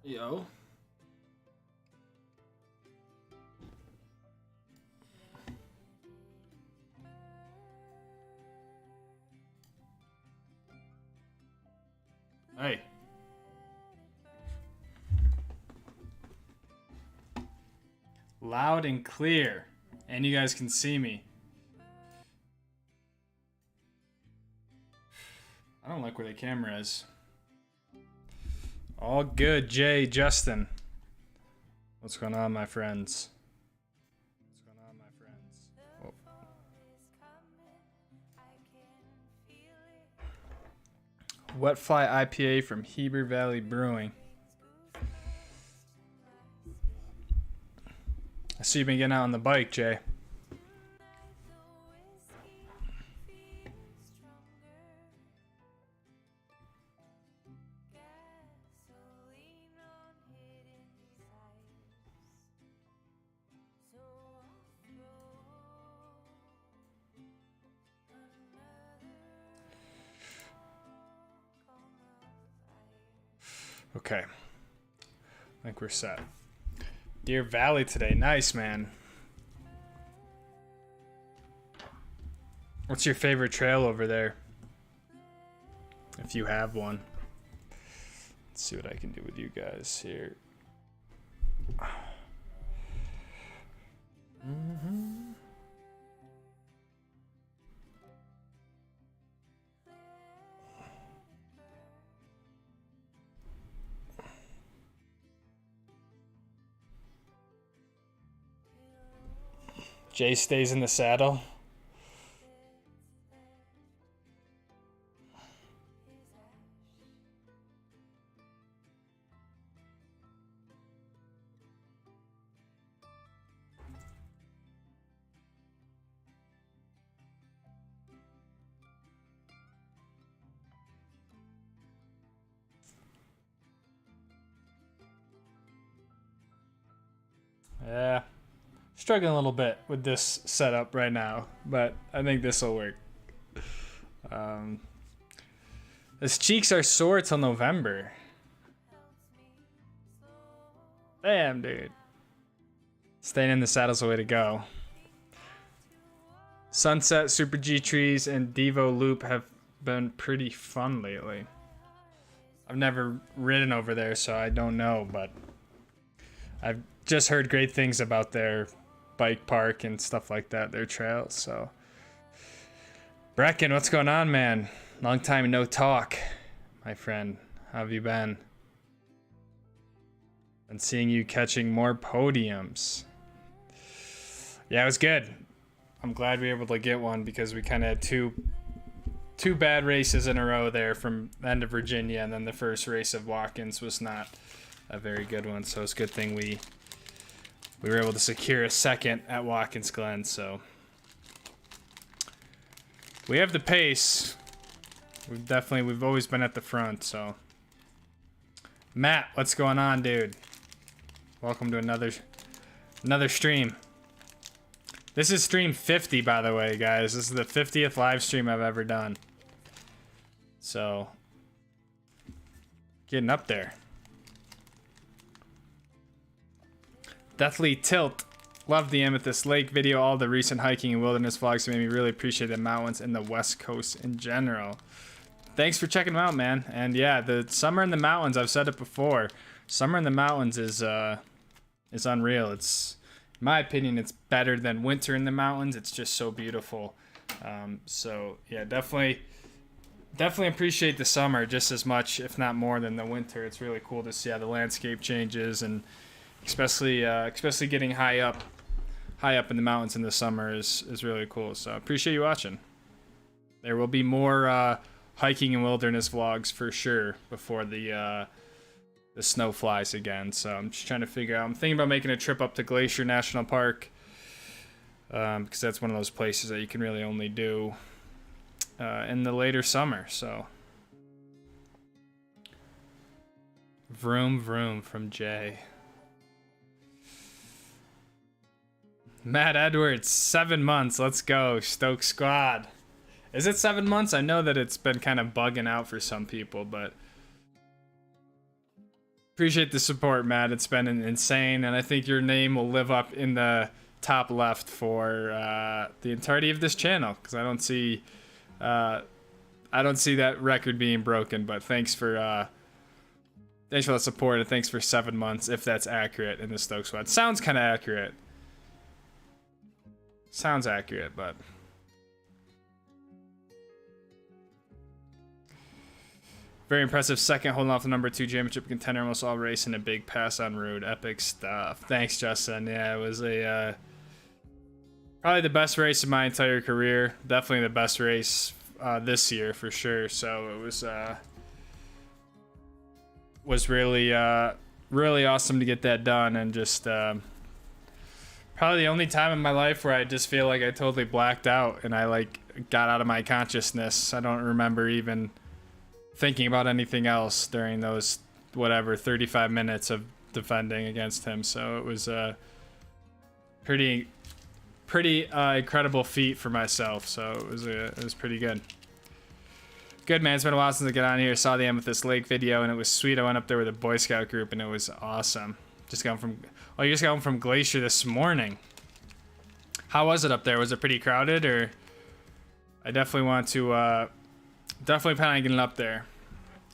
Yo. Hey. Loud and clear. And you guys can see me. I don't like where the camera is. All good, Jay, Justin. What's going on, my friends? What's going on, my friends? Oh. Wet Fly IPA from Heber Valley Brewing. I see you've been getting out on the bike, Jay. Okay, I think we're set. Deer Valley today, nice, man. What's your favorite trail over there? If you have one. Let's see what I can do with you guys here. Jay stays in the saddle. Yeah. Struggling a little bit with this setup right now, but I think this will work. His cheeks are sore till November. Damn, dude. Staying in the saddle's the way to go. Sunset, Super G Trees, and Devo Loop have been pretty fun lately. I've never ridden over there, so I don't know, but I've just heard great things about their bike park and stuff like that, their trails. So Brecken, what's going on, man? Long time no talk, my friend. How have you been? Been seeing you catching more podiums. Yeah, it was good. I'm glad we were able to get one because we kind of had two bad races in a row there from the end of Virginia, and then the first race of Watkins was not a very good one. So it's a good thing we were able to secure a second at Watkins Glen. So we have the pace. We've always been at the front. So Matt, what's going on, dude? Welcome to another stream. This is stream 50, by the way, guys. This is the 50th live stream I've ever done. So getting up there. Deathly Tilt. Love the Amethyst Lake video. All the recent hiking and wilderness vlogs made me really appreciate the mountains and the West Coast in general. Thanks for checking them out, man. And yeah, the summer in the mountains, I've said it before. Summer in the mountains is unreal. It's, in my opinion, it's better than winter in the mountains. It's just so beautiful. So yeah, definitely appreciate the summer just as much, if not more, than the winter. It's really cool to see how the landscape changes, and especially getting high up in the mountains in the summer is really cool. So appreciate you watching. There will be more hiking and wilderness vlogs for sure before the snow flies again. So I'm just trying to figure out. I'm thinking about making a trip up to Glacier National Park because that's one of those places that you can really only do in the later summer. So vroom vroom from Jay. Matt Edwards, 7 months. Let's go, Stoke squad. Is it 7 months? I know that it's been kind of bugging out for some people, but Appreciate the support, Matt. It's been insane, and I think your name will live up in the top left for the entirety of this channel, because I don't see that record being broken. But thanks for the support, and thanks for 7 months, if that's accurate in the Stoke squad. Sounds kind of accurate. Sounds accurate, but. Very impressive second, holding off the number 2 championship contender, almost all race, and a big pass on road. Epic stuff. Thanks, Justin. Yeah, it was probably the best race of my entire career. Definitely the best race this year for sure. So it was really awesome to get that done, and just probably the only time in my life where I just feel like I totally blacked out and I like got out of my consciousness. I don't remember even thinking about anything else during those 35 minutes of defending against him. So it was a pretty incredible feat for myself. So it was pretty good. Good, man. It's been a while since I got on here. Saw the Amethyst Lake video and it was sweet. I went up there with a Boy Scout group and it was awesome. You just got home from Glacier this morning. How was it up there? Was it pretty crowded? Or I definitely want to definitely plan on getting up there.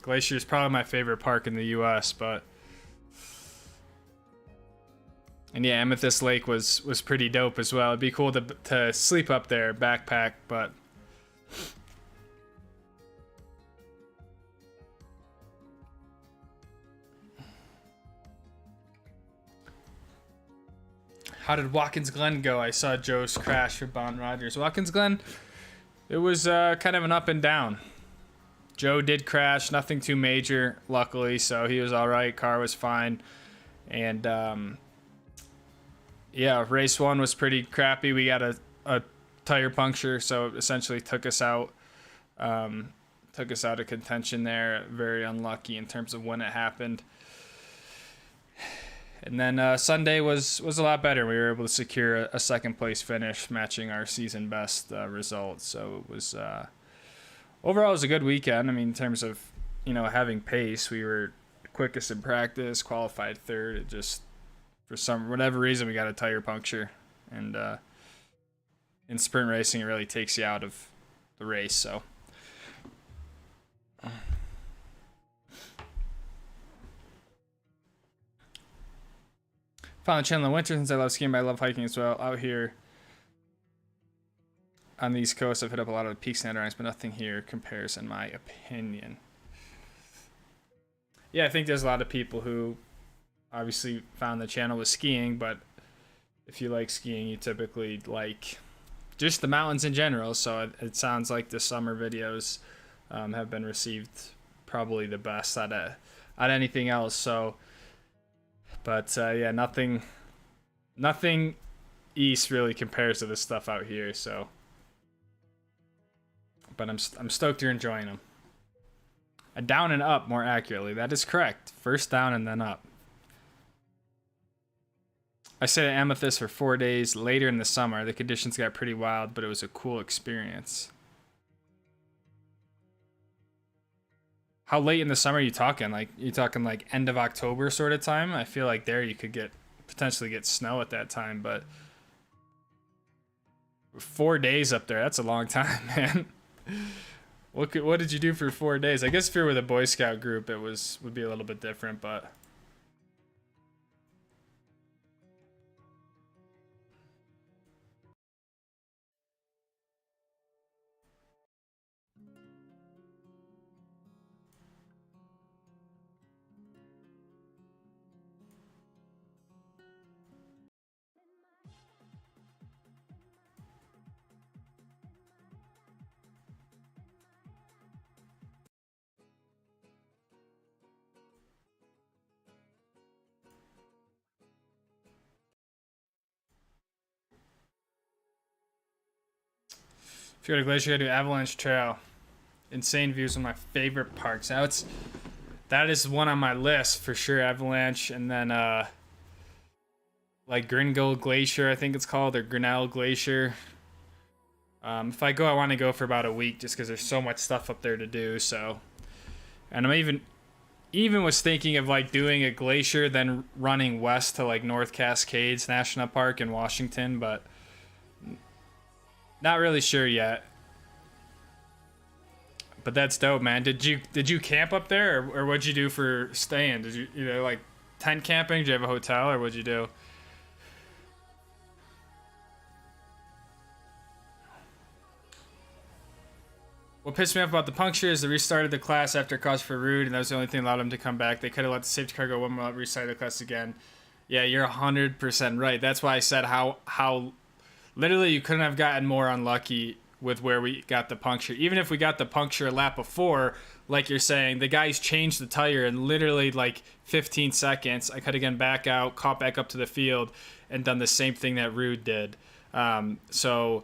Glacier is probably my favorite park in the U.S., but and yeah, Amethyst Lake was pretty dope as well. It'd be cool to sleep up there, backpack, but how did Watkins Glen go? I saw Joe's crash for Bond Rogers. Watkins Glen, it was kind of an up and down. Joe did crash, nothing too major, luckily, so he was all right. Car was fine, and yeah, race 1 was pretty crappy. We got a tire puncture, so it essentially took us out of contention there. Very unlucky in terms of when it happened. And then Sunday was a lot better. We were able to secure a second place finish, matching our season best results. So it was overall, it was a good weekend. I mean, in terms of, having pace, we were quickest in practice, qualified third. It just, for whatever reason, we got a tire puncture. And in sprint racing, it really takes you out of the race. So found the channel in the winter since I love skiing, but I love hiking as well. Out here on the East Coast, I've hit up a lot of the peaks and endurance, but nothing here compares in my opinion. Yeah, I think there's a lot of people who obviously found the channel with skiing, but if you like skiing, you typically like just the mountains in general. So it sounds like the summer videos have been received probably the best out of anything else. So, but yeah, nothing east really compares to this stuff out here. So. But I'm stoked you're enjoying them. A down and up, more accurately. That is correct. First down and then up. I stayed at Amethyst for 4 days later in the summer. The conditions got pretty wild, but it was a cool experience. How late in the summer are you talking? Like, you talking like end of October sort of time? I feel like there you could potentially get snow at that time, but 4 days up there, that's a long time, man. What did you do for 4 days? I guess if you're with a Boy Scout group, it would be a little bit different, but if you go to Glacier, you gotta do Avalanche Trail. Insane views, one of my favorite parks. Now that is one on my list for sure. Avalanche, and then like Gringold Glacier, I think it's called, or Grinnell Glacier. If I go, I want to go for about a week, just because there's so much stuff up there to do. So, and even was thinking of like doing a glacier, then running west to like North Cascades National Park in Washington, but not really sure yet. But that's dope, man. Did you camp up there, or what'd you do for staying? Did you like tent camping? Did you have a hotel, or what'd you do? What pissed me off about the puncture is they restarted the class after cause for rude, and that was the only thing that allowed them to come back. They could have let the safety car go one more, restart the class again. Yeah, you're 100% right. That's why I said how literally you couldn't have gotten more unlucky with where we got the puncture. Even if we got the puncture a lap before, like you're saying, the guys changed the tire in literally like 15 seconds. I could have gone back out, caught back up to the field, and done the same thing that Rude did. So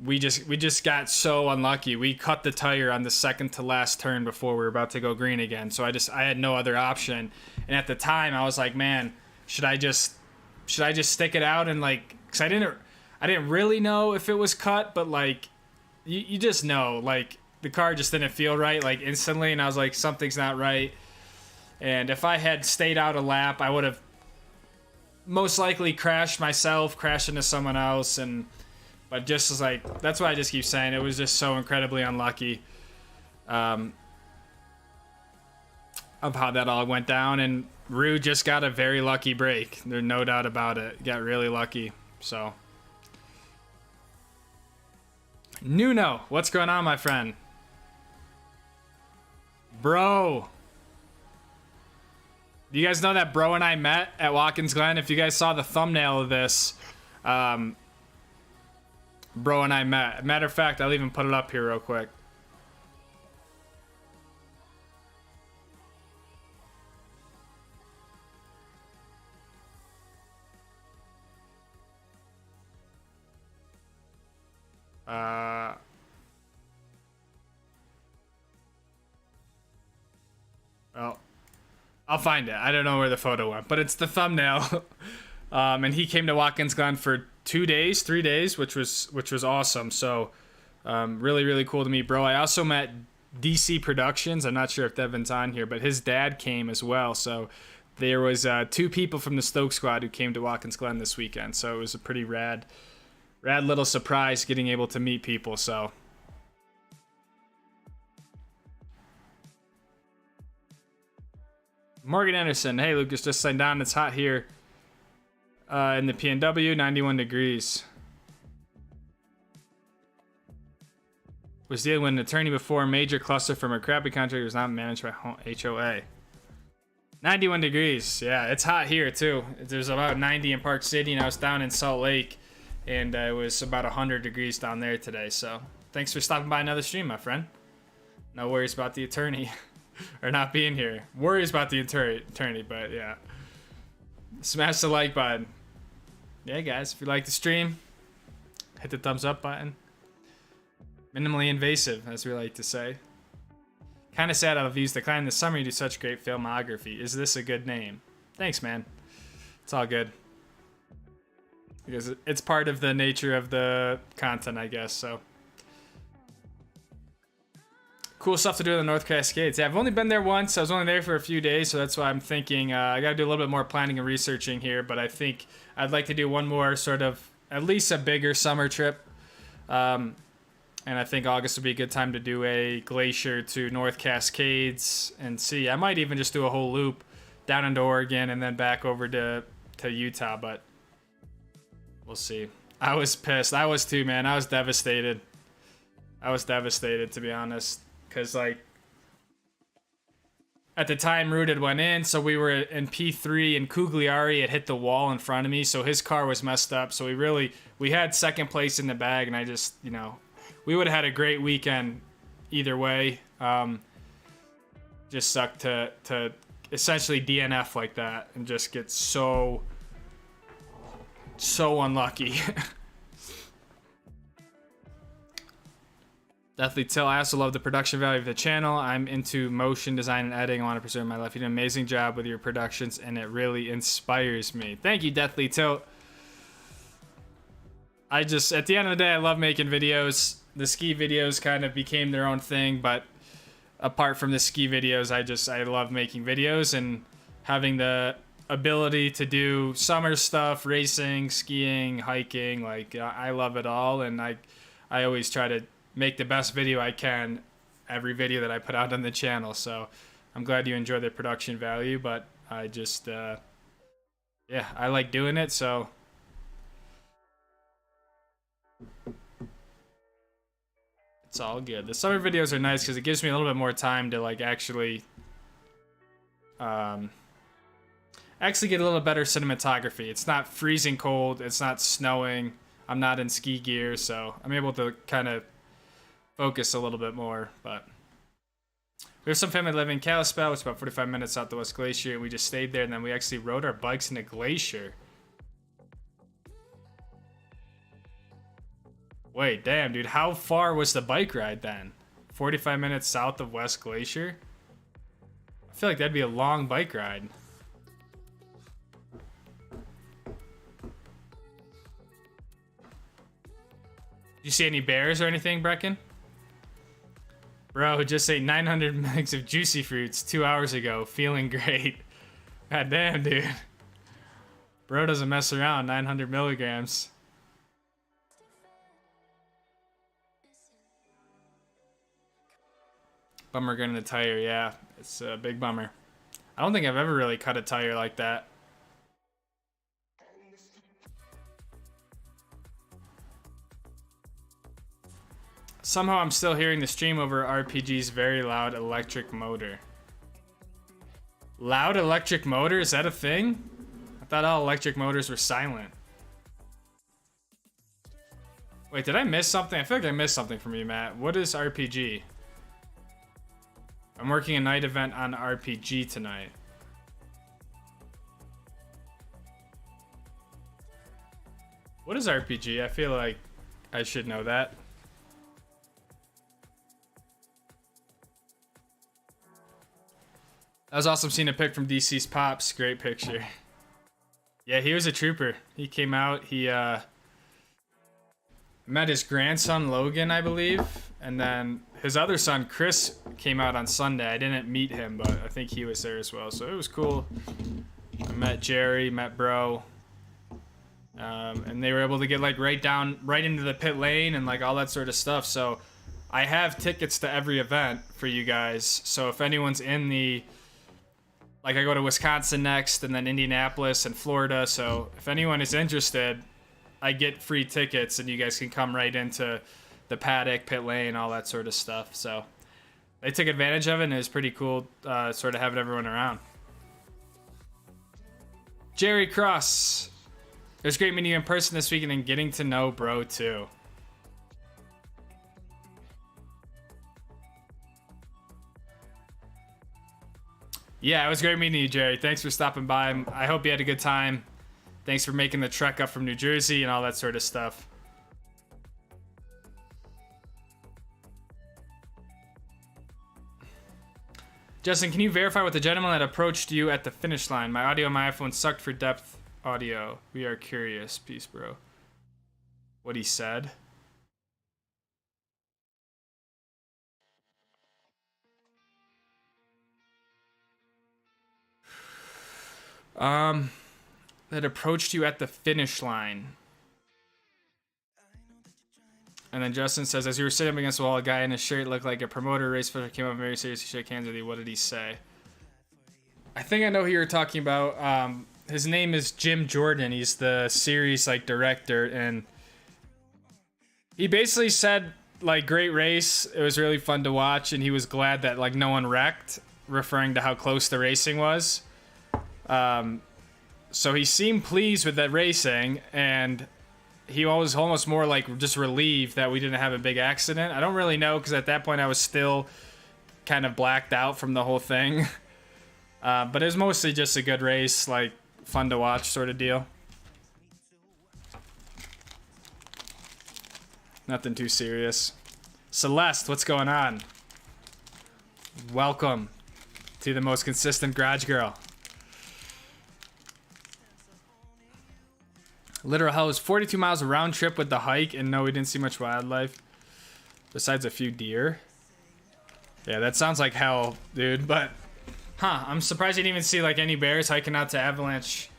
we just got so unlucky. We cut the tire on the second to last turn before we were about to go green again. So I had no other option. And at the time I was like, man, should I just stick it out and like, cause I didn't really know if it was cut, but like you just know, like the car just didn't feel right like instantly, and I was like, something's not right. And if I had stayed out a lap, I would have most likely crashed myself, crashed into someone else, but just as like, that's why I just keep saying it was just so incredibly unlucky of how that all went down. And Rude just got a very lucky break. There's no doubt about it. Got really lucky. So Nuno, what's going on, my friend? Bro. Do you guys know that Bro and I met at Watkins Glen? If you guys saw the thumbnail of this, Bro and I met. Matter of fact, I'll even put it up here real quick. Well, I'll find it. I don't know where the photo went, but it's the thumbnail. And he came to Watkins Glen for 3 days, which was awesome. So, really, really cool to meet Bro. I also met DC Productions. I'm not sure if Devin's on here, but his dad came as well. So there was 2 people from the Stoke squad who came to Watkins Glen this weekend. So it was a pretty rad little surprise getting able to meet people. So Morgan Anderson, hey Lucas, just signed down. It's hot here in the PNW, 91 degrees. Was dealing with an attorney before. Major cluster from a crappy contract was not managed by HOA. 91 degrees. Yeah, it's hot here too. There's about 90 in Park City, and I was down in Salt Lake, and it was about 100 degrees down there today. So thanks for stopping by another stream, my friend. No worries about the attorney or not being here. Worries about the attorney, but yeah. Smash the like button. Yeah, guys, if you like the stream, hit the thumbs up button. Minimally invasive, as we like to say. Kind of sad I've used the client this summer. You do such great filmography. Is this a good name? Thanks, man. It's all good. Because it's part of the nature of the content, I guess, so. Cool stuff to do in the North Cascades. Yeah, I've only been there once. I was only there for a few days, so that's why I'm thinking I got to do a little bit more planning and researching here, but I think I'd like to do one more sort of, at least a bigger summer trip. And I think August would be a good time to do a glacier to North Cascades and see. I might even just do a whole loop down into Oregon and then back over to Utah, but we'll see. I was pissed. I was too, man. I was devastated. To be honest. Because, like, at the time, Rude had went in, so we were in P3, and Cugliari had hit the wall in front of me, so his car was messed up. So we had second place in the bag, and I just, we would have had a great weekend either way. Just sucked to essentially DNF like that and just get so unlucky. Definitely Till. I also love the production value of the channel. I'm into motion design and editing. I want to preserve my life. You do an amazing job with your productions, and it really inspires me. Thank you, Deathly Tilt. At the end of the day, I love making videos. The ski videos kind of became their own thing, but apart from the ski videos, I love making videos and having the ability to do summer stuff, racing, skiing, hiking. Like, I love it all, and I always try to make the best video I can every video that I put out on the channel. So I'm glad you enjoy the production value, but I just yeah, I like doing it, so it's all good. The summer videos are nice because it gives me a little bit more time to like actually get a little better cinematography. It's not freezing cold, it's not snowing, I'm not in ski gear, so I'm able to kind of focus a little bit more. But we have some family living in Kalispell, which is about 45 minutes out the West Glacier, and we just stayed there, and then we actually rode our bikes in a glacier. Wait, damn, dude, how far was the bike ride then? 45 minutes south of West Glacier? I feel like that'd be a long bike ride. You see any bears or anything, Brecken? Bro, just ate 900 megs of juicy fruits 2 hours ago. Feeling great. God damn, dude. Bro doesn't mess around. 900 milligrams. Bummer getting the tire, yeah. It's a big bummer. I don't think I've ever really cut a tire like that. Somehow I'm still hearing the stream over RPG's very loud electric motor. Loud electric motor? Is that a thing? I thought all electric motors were silent. Wait, did I miss something? I feel like I missed something from you, Matt. What is RPG? I'm working a night event on RPG tonight. What is RPG? I feel like I should know that. That was awesome seeing a pic from DC's Pops. Great picture. Yeah, he was a trooper. He came out, he met his grandson Logan, I believe, and then his other son Chris came out on Sunday. I didn't meet him, but I think he was there as well, so it was cool. I met Jerry, met Bro, and they were able to get like right into the pit lane and like all that sort of stuff. So I have tickets to every event for you guys, so if anyone's in the, like, I go to Wisconsin next and then Indianapolis and Florida, so if anyone is interested, I get free tickets and you guys can come right into the paddock, pit lane, all that sort of stuff. So they took advantage of it, and it was pretty cool sort of having everyone around. Jerry Cross, it was great meeting you in person this weekend and getting to know Bro too. Yeah, it was great meeting you, Jerry. Thanks for stopping by. I hope you had a good time. Thanks for making the trek up from New Jersey and all that sort of stuff. Justin, can you verify with the gentleman that approached you at the finish line? My audio on my iPhone sucked for depth audio. We are curious. Peace, bro. What he said? That approached you at the finish line. And then Justin says, as you were sitting up against the wall, a guy in a shirt looked like a promoter. Race photo came up very serious. He shook hands with you. What did he say? I think I know who you're talking about. His name is Jim Jordan. He's the series like director, and he basically said like, great race. It was really fun to watch, and he was glad that like no one wrecked, referring to how close the racing was. So he seemed pleased with that racing, and he was almost more like just relieved that we didn't have a big accident. I don't really know, because at that point I was still kind of blacked out from the whole thing. But it was mostly just a good race, like fun to watch sort of deal. Nothing too serious. Celeste, what's going on? Welcome to the most consistent garage girl. Literal hell was 42 miles round trip with the hike, and no, we didn't see much wildlife besides a few deer. Yeah, that sounds like hell, dude. But, I'm surprised you didn't even see like any bears hiking out to Avalanche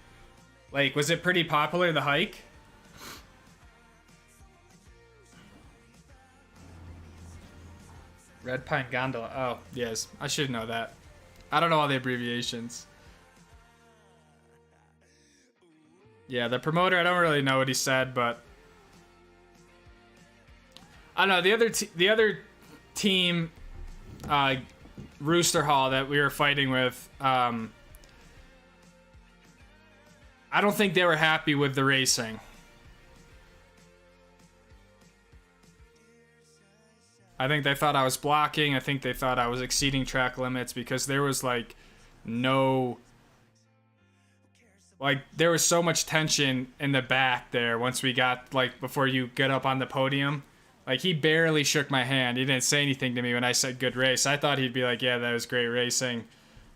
Lake. Was it pretty popular, the hike? Red Pine Gondola. Oh, yes. I should know that. I don't know all the abbreviations. Yeah, the promoter, I don't really know what he said, but I don't know. The other team, Rooster Hall, that we were fighting with, I don't think they were happy with the racing. I think they thought I was blocking. I think they thought I was exceeding track limits because there was like no... Like, there was so much tension in the back there once we got, like, before you get up on the podium. Like, he barely shook my hand. He didn't say anything to me when I said good race. I thought he'd be like, yeah, that was great racing.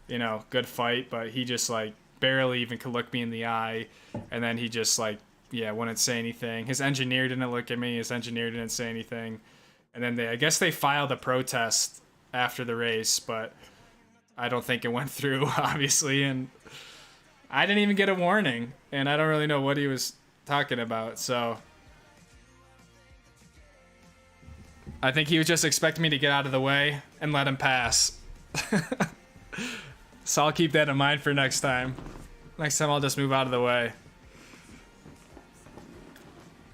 You know, good fight. But he just, like, barely even could look me in the eye. And then he just, like, yeah, wouldn't say anything. His engineer didn't look at me. His engineer didn't say anything. And then I guess they filed a protest after the race. But I don't think it went through, obviously. And I didn't even get a warning, and I don't really know what he was talking about, so I think he was just expecting me to get out of the way and let him pass. So I'll keep that in mind for next time. Next time I'll just move out of the way.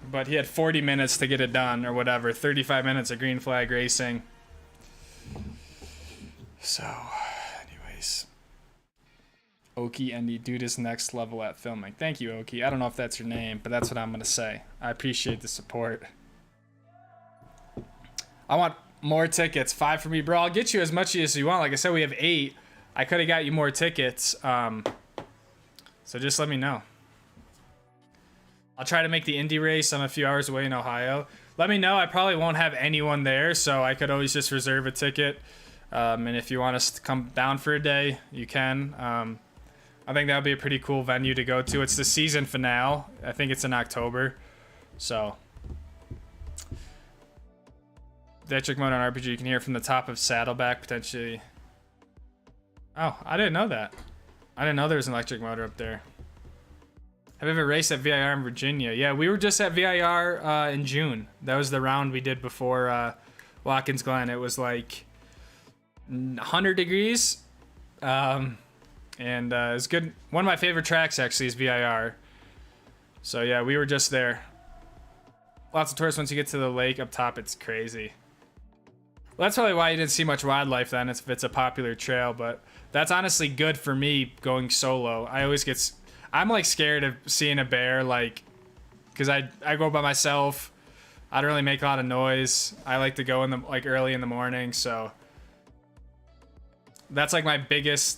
But he had 40 minutes to get it done, or whatever. 35 minutes of green flag racing. So... Oki and dude is next level at filming. Thank you, Oki. I don't know if that's your name, but that's what I'm gonna say. I appreciate the support. I want more tickets. 5 for me, bro. I'll get you as much as you want. Like I said, we have 8. I could have got you more tickets. So just let me know. I'll try to make the Indy race. I'm a few hours away in Ohio. Let me know. I probably won't have anyone there, so I could always just reserve a ticket. And if you want us to come down for a day, you can. I think that would be a pretty cool venue to go to. It's the season finale. I think it's in October. So, the electric motor on RPG, you can hear from the top of Saddleback, potentially. Oh, I didn't know that. I didn't know there was an electric motor up there. Have you ever raced at VIR in Virginia? Yeah, we were just at VIR in June. That was the round we did before Watkins Glen. It was like 100 degrees. And it's good. One of my favorite tracks, actually, is VIR. So, yeah, we were just there. Lots of tourists. Once you get to the lake up top, it's crazy. Well, that's probably why you didn't see much wildlife then, if it's a popular trail. But that's honestly good for me going solo. I always get... I'm, like, scared of seeing a bear, like... Because I go by myself. I don't really make a lot of noise. I like to go in the early in the morning, so... That's, like, my biggest...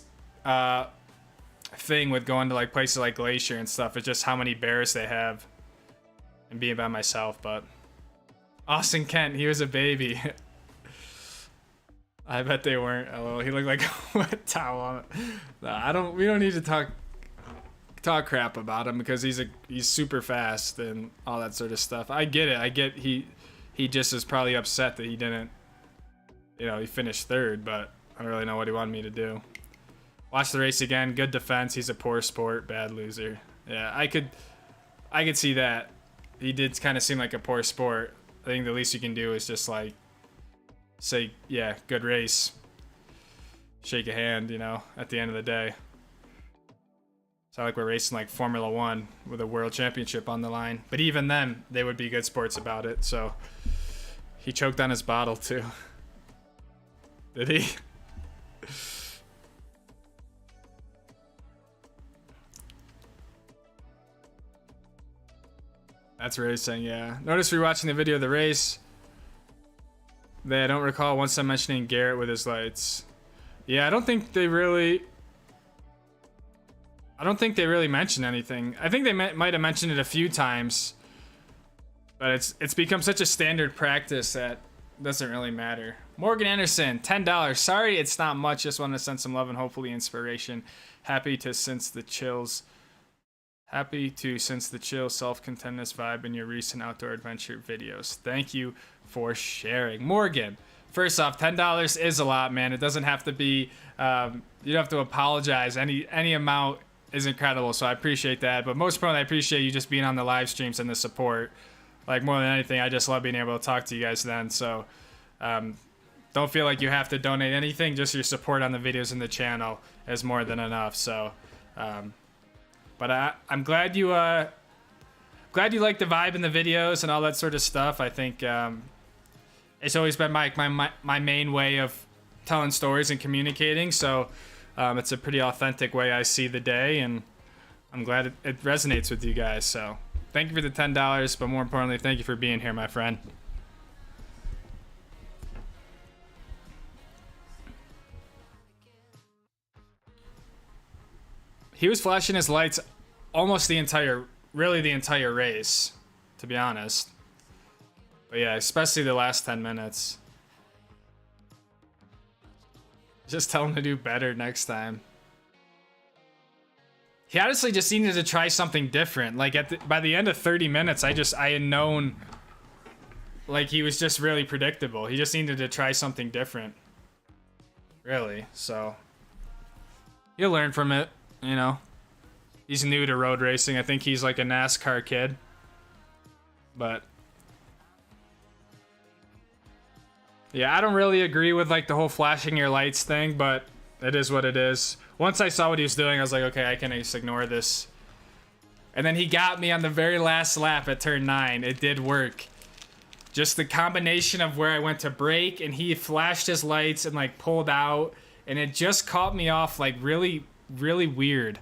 thing with going to like places like Glacier and stuff is just how many bears they have and being by myself. But Austin Kent, he was a baby. I bet they weren't. Oh, he looked like a wet towel on it. No, we don't need to talk crap about him because he's super fast and all that sort of stuff. I get it. I get he just is probably upset that he didn't, he finished third, but I don't really know what he wanted me to do. Watch the race again. Good defense. He's a poor sport. Bad loser. Yeah, I could see that. He did kind of seem like a poor sport. I think the least you can do is just like say, yeah, good race. Shake a hand, at the end of the day. It's not like we're racing like Formula 1 with a world championship on the line. But even then, they would be good sports about it. So he choked on his bottle too. Did he? That's racing, yeah. Notice rewatching the video of the race that I don't recall once I'm mentioning Garrett with his lights. Yeah, I don't think they really mentioned anything. I think they might have mentioned it a few times, but it's become such a standard practice that it doesn't really matter. Morgan Anderson, $10. Sorry, it's not much. Just wanted to send some love and hopefully inspiration. Happy to sense the chill self-contentness vibe in your recent outdoor adventure videos. Thank you for sharing. Morgan, first off, $10 is a lot, man. It doesn't have to be, you don't have to apologize. Any amount is incredible, so I appreciate that. But most importantly, I appreciate you just being on the live streams and the support. Like, more than anything, I just love being able to talk to you guys then. So don't feel like you have to donate anything. Just your support on the videos and the channel is more than enough. So, but I'm glad you like the vibe in the videos and all that sort of stuff. I think it's always been my main way of telling stories and communicating. So it's a pretty authentic way I see the day, and I'm glad it resonates with you guys. So thank you for the $10, but more importantly, thank you for being here, my friend. He was flashing his lights almost the entire race, to be honest. But yeah, especially the last 10 minutes. Just tell him to do better next time. He honestly just needed to try something different. Like by the end of 30 minutes, I had known, like, he was just really predictable. He just needed to try something different. Really, so you'll learn from it, you know. He's new to road racing. I think he's like a NASCAR kid. But yeah, I don't really agree with like the whole flashing your lights thing, but it is what it is. Once I saw what he was doing, I was like, okay, I can just ignore this. And then he got me on the very last lap at turn 9. It did work. Just the combination of where I went to brake and he flashed his lights and like pulled out, and it just caught me off like really, really weird.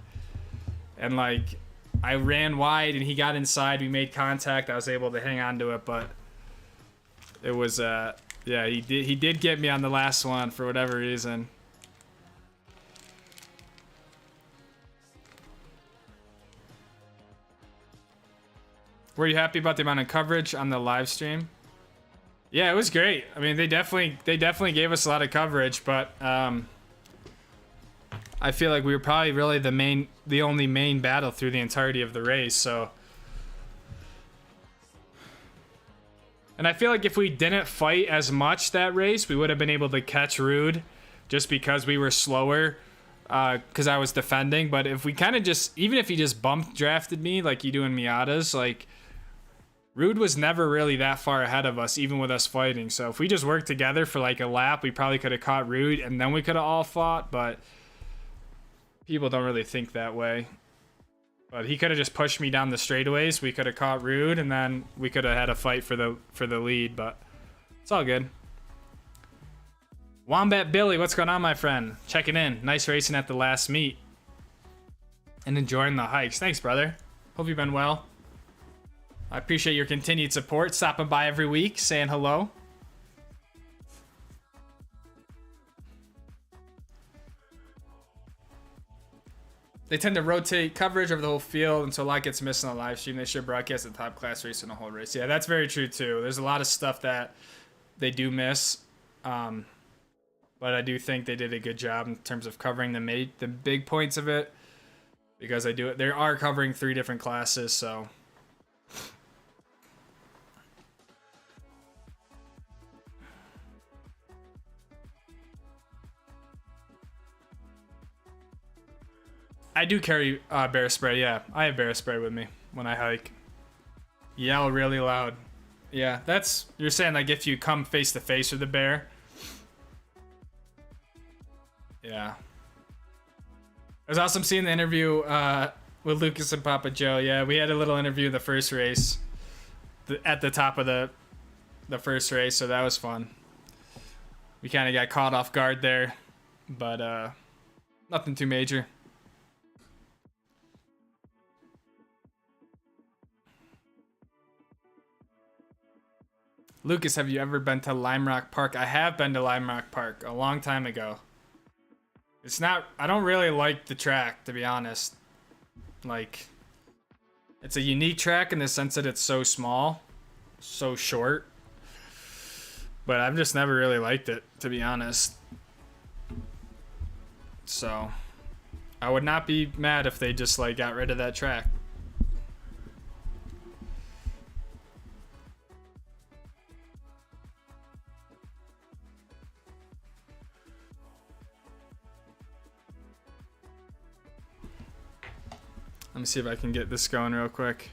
And like I ran wide and he got inside. We made contact. I was able to hang on to it, but it was yeah, he did get me on the last one for whatever reason. Were you happy about the amount of coverage on the live stream? Yeah, it was great. I mean, they definitely gave us a lot of coverage, but I feel like we were probably really the only main battle through the entirety of the race, so. And I feel like if we didn't fight as much that race, we would have been able to catch Rude just because we were slower, because I was defending. But if we kind of just, even if he just bump drafted me like you do in Miatas, like, Rude was never really that far ahead of us, even with us fighting. So if we just worked together for like a lap, we probably could have caught Rude and then we could have all fought, but people don't really think that way. But he could have just pushed me down the straightaways. We could have caught Rude, and then we could have had a fight for the lead. But it's all good. Wombat Billy, what's going on, my friend? Checking in. Nice racing at the last meet, and enjoying the hikes. Thanks, brother. Hope you've been well. I appreciate your continued support. Stopping by every week, saying hello. They tend to rotate coverage over the whole field, and so a lot gets missed on the live stream. They should broadcast the top class race in the whole race. Yeah, that's very true too. There's a lot of stuff that they do miss, but I do think they did a good job in terms of covering the big points of it, because they are covering 3 different classes, so. I do carry bear spray, yeah. I have bear spray with me when I hike. Yell really loud. Yeah, you're saying like if you come face to face with the bear. Yeah. It was awesome seeing the interview with Lucas and Papa Joe. Yeah, we had a little interview in the first race. At the top of the first race, so that was fun. We kind of got caught off guard there, but nothing too major. Lucas, have you ever been to Lime Rock Park? I have been to Lime Rock Park a long time ago. I don't really like the track, to be honest. Like, it's a unique track in the sense that it's so small, so short. But I've just never really liked it, to be honest. So, I would not be mad if they just like got rid of that track. Let me see if I can get this going real quick.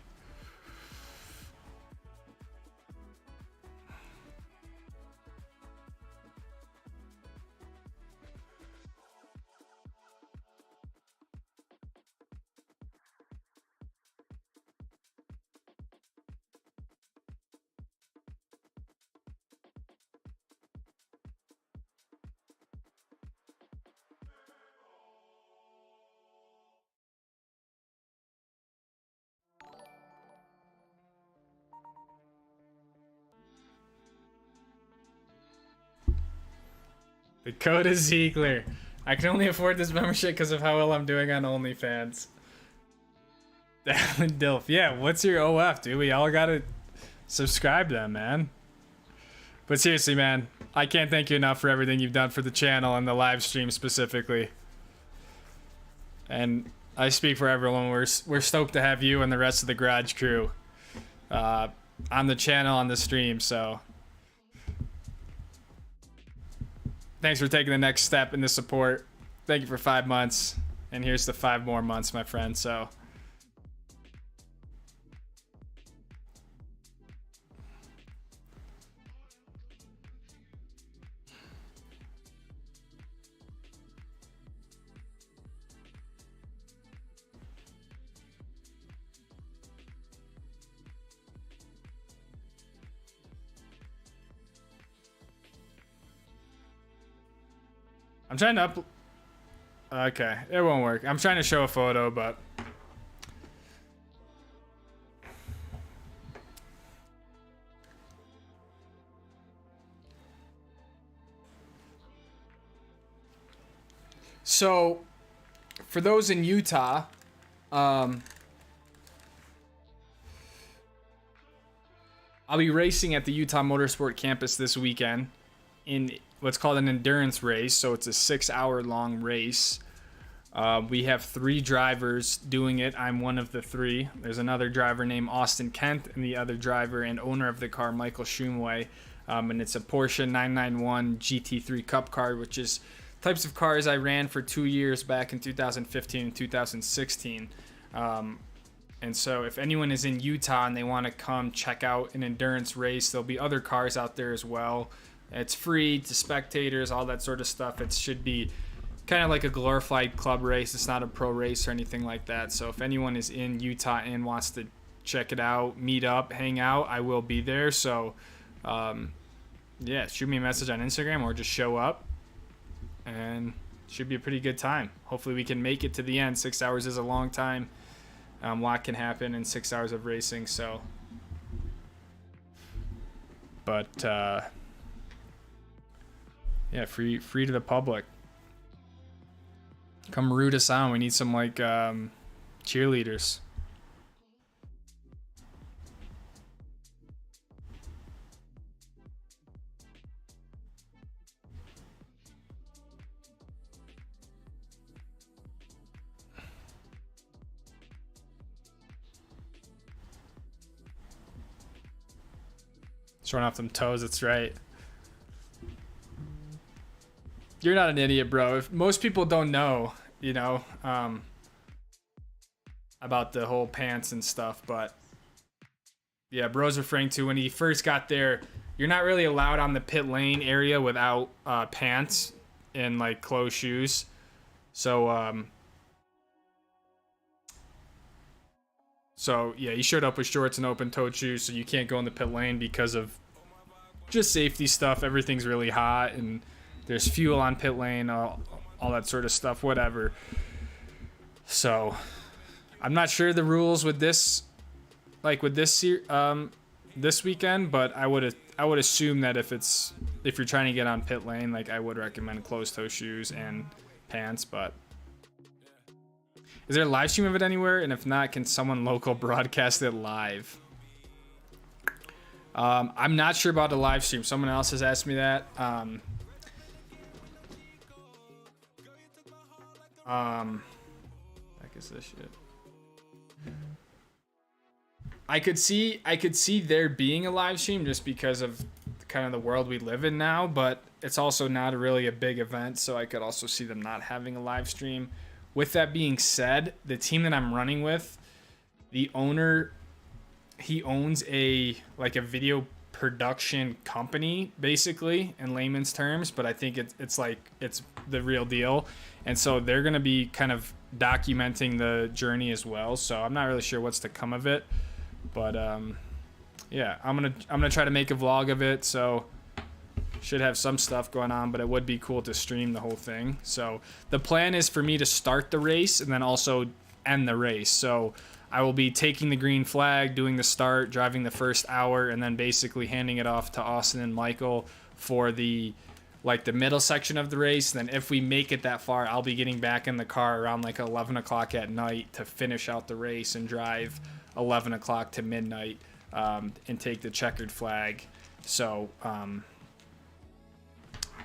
The code is Ziegler. I can only afford this membership because of how well I'm doing on OnlyFans. Alan Dilf. Yeah, what's your OF, dude? We all gotta subscribe to them, man. But seriously, man, I can't thank you enough for everything you've done for the channel and the live stream specifically. And I speak for everyone. We're stoked to have you and the rest of the garage crew on the channel, on the stream, so... Thanks for taking the next step in the support. Thank you for 5 months. And here's the 5 more months, my friend. So I'm trying to okay, it won't work. I'm trying to show a photo, but so for those in Utah, I'll be racing at the Utah Motorsport Campus this weekend in what's called an endurance race. So it's a 6-hour-long race. We have 3 drivers doing it. I'm one of the 3. There's another driver named Austin Kent, and the other driver and owner of the car, Michael Shumway. And it's a Porsche 991 GT3 Cup car, which is types of cars I ran for 2 years back in 2015 and 2016. And so if anyone is in Utah and they want to come check out an endurance race, there'll be other cars out there as well. It's free to spectators, all that sort of stuff. It should be kind of like a glorified club race. It's not a pro race or anything like that. So if anyone is in Utah and wants to check it out, meet up, hang out, I will be there. So yeah, shoot me a message on Instagram or just show up, and it should be a pretty good time. Hopefully we can make it to the end. 6 hours is a long time. A lot can happen in 6 hours of racing. So but yeah, free to the public. Come root us on. We need some like cheerleaders. Showing off them toes, that's right. You're not an idiot, bro. If most people don't know, you know, about the whole pants and stuff, but yeah, bro's referring to when he first got there, you're not really allowed on the pit lane area without pants and like closed shoes. So yeah, he showed up with shorts and open-toed shoes, so you can't go in the pit lane because of just safety stuff. Everything's really hot and there's fuel on pit lane, all that sort of stuff, whatever. So I'm not sure the rules with this, like with this this weekend, but I would assume that if you're trying to get on pit lane, like I would recommend closed-toe shoes and pants. But is there a live stream of it anywhere? And if not, can someone local broadcast it live? I'm not sure about the live stream. Someone else has asked me that. Heck is this shit? I could see there being a live stream just because of kind of the world we live in now, but it's also not really a big event, so I could also see them not having a live stream. with that being said, the team that I'm running with, the owner, he owns a video production company, basically, in layman's terms, but I think it's the real deal. And so they're going to be kind of documenting the journey as well. So I'm not really sure what's to come of it, but yeah, I'm gonna try to make a vlog of it. So should have some stuff going on, but it would be cool to stream the whole thing. So the plan is for me to start the race and then also end the race. So I will be taking the green flag, doing the start, driving the first hour, and then basically handing it off to Austin and Michael for the middle section of the race. And then if we make it that far, I'll be getting back in the car around 11 o'clock at night to finish out the race and drive 11 o'clock to midnight and take the checkered flag. So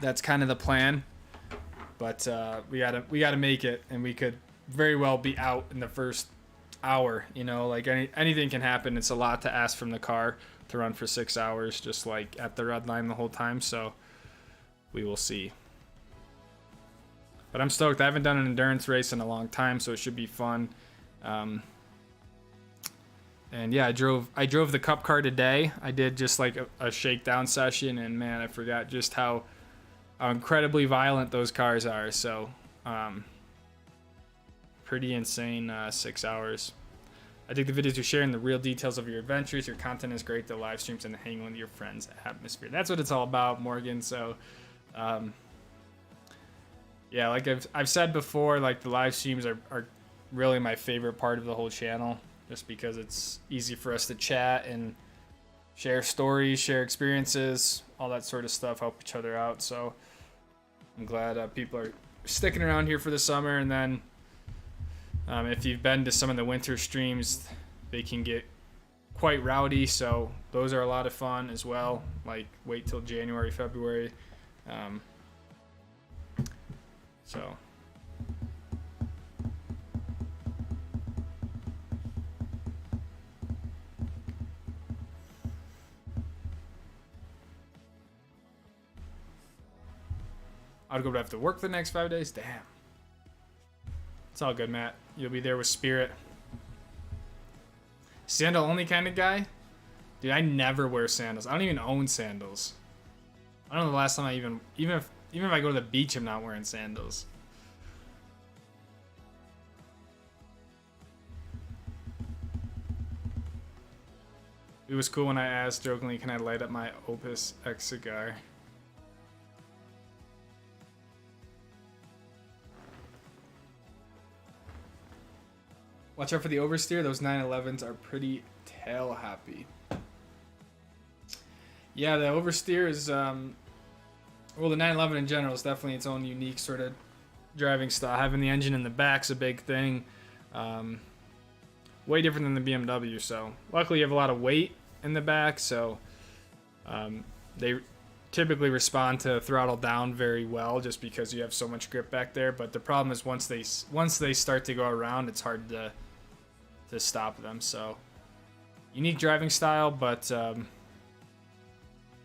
that's kind of the plan. But we gotta make it, and we could very well be out in the first hour. Anything can happen. It's a lot to ask from the car to run for 6 hours, just at the red line the whole time. So we will see. But I'm stoked. I haven't done an endurance race in a long time, so it should be fun. And yeah, I drove the cup car today. I did just a shakedown session, and man, I forgot just how incredibly violent those cars are. So pretty insane 6 hours. I think the videos you're sharing, the real details of your adventures, your content is great, the live streams and the hanging with your friends atmosphere. That's what it's all about, Morgan. So yeah, like I've said before, the live streams are really my favorite part of the whole channel, just because it's easy for us to chat and share stories, share experiences, all that sort of stuff, help each other out. So I'm glad people are sticking around here for the summer. And then if you've been to some of the winter streams, they can get quite rowdy, so those are a lot of fun as well. Wait till January, February. So I'd go have to work the next 5 days. Damn. It's all good, Matt. You'll be there with Spirit. Sandal only kind of guy? Dude, I never wear sandals. I don't even own sandals. I don't know the last time I even if I go to the beach, I'm not wearing sandals. It was cool when I asked jokingly, can I light up my Opus X cigar? Watch out for the oversteer. Those 911s are pretty tail happy. Yeah, the oversteer is, well, the 911 in general is definitely its own unique sort of driving style. Having the engine in the back's a big thing. Way different than the BMW. So luckily you have a lot of weight in the back, so they typically respond to throttle down very well, just because you have so much grip back there. But the problem is once they start to go around, it's hard to stop them. So unique driving style, but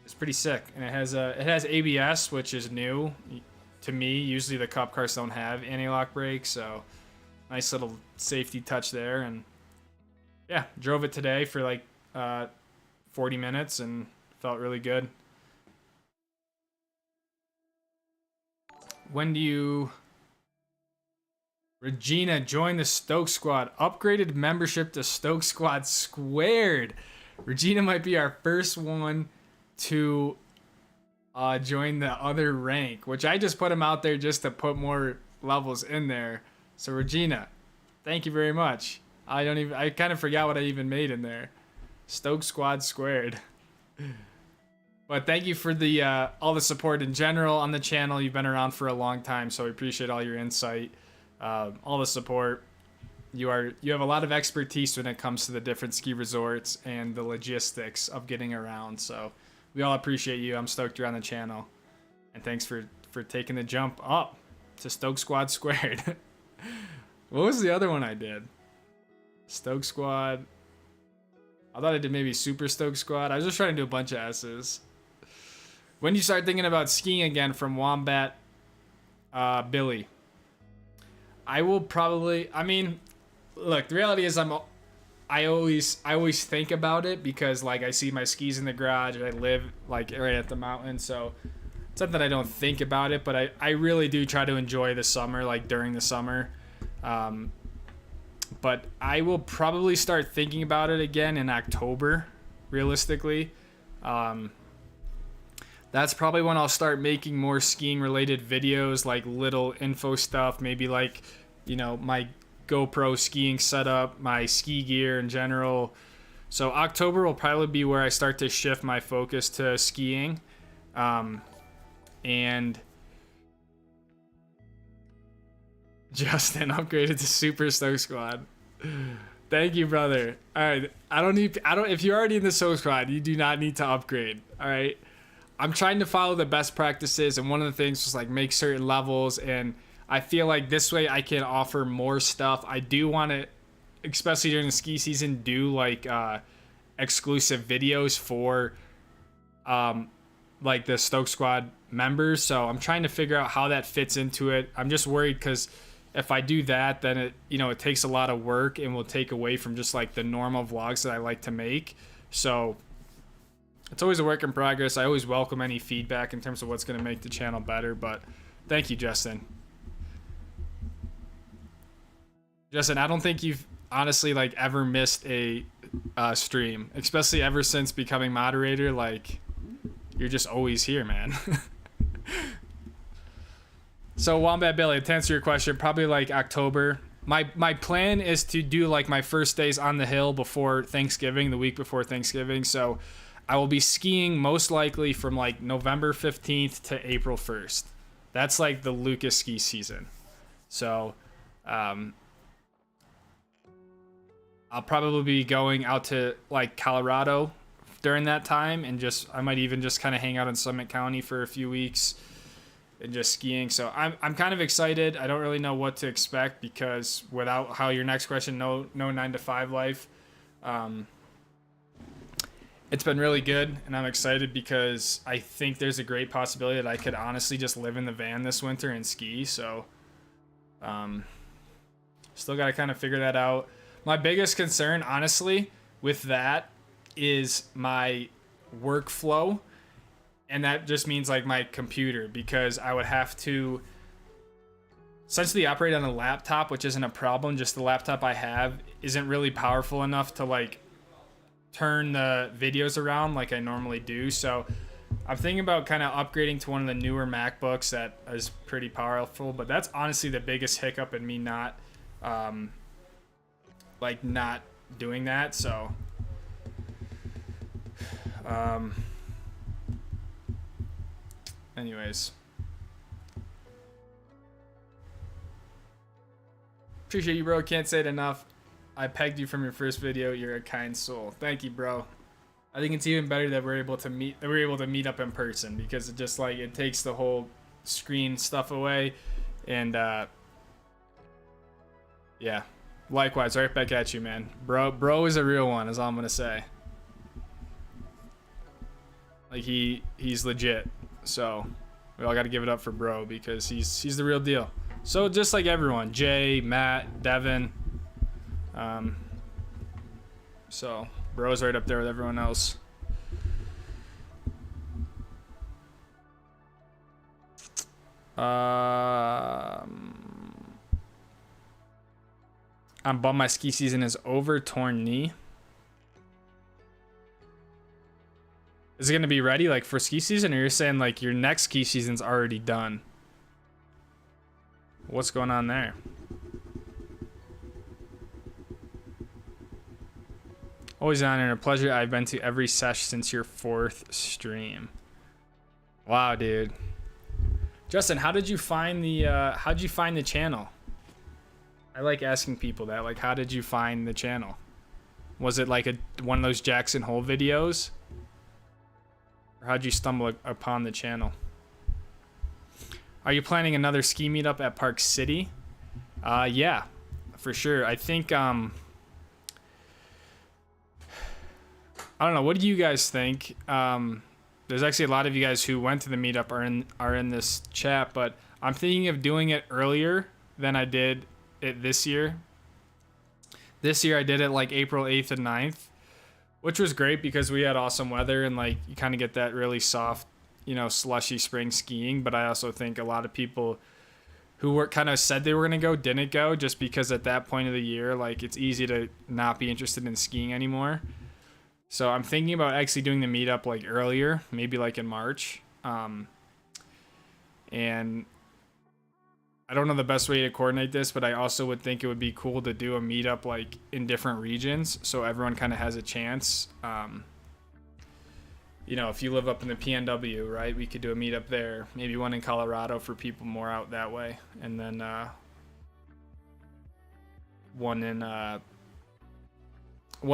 it's pretty sick. And it has ABS, which is new to me. Usually the cup cars don't have anti-lock brakes, so nice little safety touch there. And yeah, drove it today for 40 minutes and felt really good. When do you... Regina, join the Stoke Squad. Upgraded membership to Stoke Squad squared. Regina might be our first one to join the other rank, which I just put him out there just to put more levels in there. So Regina, thank you very much. I kind of forgot what I even made in there. Stoke Squad squared. But thank you for the all the support in general on the channel. You've been around for a long time, so we appreciate all your insight, all the support. You have a lot of expertise when it comes to the different ski resorts and the logistics of getting around. So we all appreciate you. I'm stoked you're on the channel, and thanks for taking the jump up to Stoke Squad squared. What was the other one I did? Stoke Squad. I thought I did maybe Super Stoke Squad. I was just trying to do a bunch of S's. When do you start thinking about skiing again? From Wombat Billy. I will probably, I mean, look, the reality is I always think about it because like I see my skis in the garage and I live like right at the mountain, so it's not that I don't think about it, but I really do try to enjoy the summer, like during the summer. But I will probably start thinking about it again in October, realistically. That's probably when I'll start making more skiing related videos, like little info stuff, maybe like, you know, my GoPro skiing setup, my ski gear in general. So October will probably be where I start to shift my focus to skiing. And Justin upgraded to Super Stoke Squad. Thank you, brother. All right, if you're already in the Stoke Squad, you do not need to upgrade. All right, I'm trying to follow the best practices, and one of the things was like make certain levels, and I feel like this way I can offer more stuff. I do want to, especially during the ski season, do like exclusive videos for like the Stoke Squad members. So I'm trying to figure out how that fits into it. I'm just worried because if I do that, then it takes a lot of work and will take away from just like the normal vlogs that I like to make. So it's always a work in progress. I always welcome any feedback in terms of what's going to make the channel better, but thank you, Justin. Justin, I don't think you've honestly like ever missed a stream, especially ever since becoming moderator. Like, you're just always here, man. So Wombat Billy, to answer your question, probably like October. My plan is to do like my first days on the hill before Thanksgiving, the week before Thanksgiving. So I will be skiing most likely from like November 15th to April 1st. That's like the Lucas ski season. So I'll probably be going out to like Colorado during that time, and I might even just kind of hang out in Summit County for a few weeks and just skiing. So I'm kind of excited. I don't really know what to expect because without how your next question, no 9-to-5 life. It's been really good, and I'm excited because I think there's a great possibility that I could honestly just live in the van this winter and ski. So still got to kind of figure that out. My biggest concern, honestly, with that is my workflow, and that just means like my computer, because I would have to essentially operate on a laptop, which isn't a problem. Just the laptop I have isn't really powerful enough to like turn the videos around like I normally do. So I'm thinking about kind of upgrading to one of the newer MacBooks that is pretty powerful, but that's honestly the biggest hiccup in me not doing that. So anyways, appreciate you, bro. Can't say it enough. I pegged you from your first video. You're a kind soul. Thank you, bro. I think it's even better that we're able to meet up in person, because it just like it takes the whole screen stuff away. And yeah, likewise, right back at you, man. Bro is a real one, is all I'm gonna say. Like he's legit. So we all got to give it up for bro, because he's the real deal. So just like everyone, Jay, Matt, Devin. So bro's right up there with everyone else. I'm bummed my ski season is over. Torn knee. Is it going to be ready like for ski season, or you're saying like your next ski season's already done? What's going on there? Always an honor and a pleasure. I've been to every sesh since your 4th stream. Wow, dude. Justin, how did you find the channel? I like asking people that. Like, how did you find the channel? Was it like one of those Jackson Hole videos? Or how'd you stumble upon the channel? Are you planning another ski meetup at Park City? Yeah, for sure. I think I don't know. What do you guys think? There's actually a lot of you guys who went to the meetup are in this chat, but I'm thinking of doing it earlier than I did it this year. This year I did it like April 8th and 9th, which was great because we had awesome weather and like you kind of get that really soft, you know, slushy spring skiing. But I also think a lot of people who were kind of said they were going to go didn't go just because at that point of the year, like it's easy to not be interested in skiing anymore. So I'm thinking about actually doing the meetup like earlier, maybe like in March. And I don't know the best way to coordinate this, but I also would think it would be cool to do a meetup like in different regions so everyone kind of has a chance. You know, if you live up in the PNW, right, we could do a meetup there. Maybe one in Colorado for people more out that way. And then one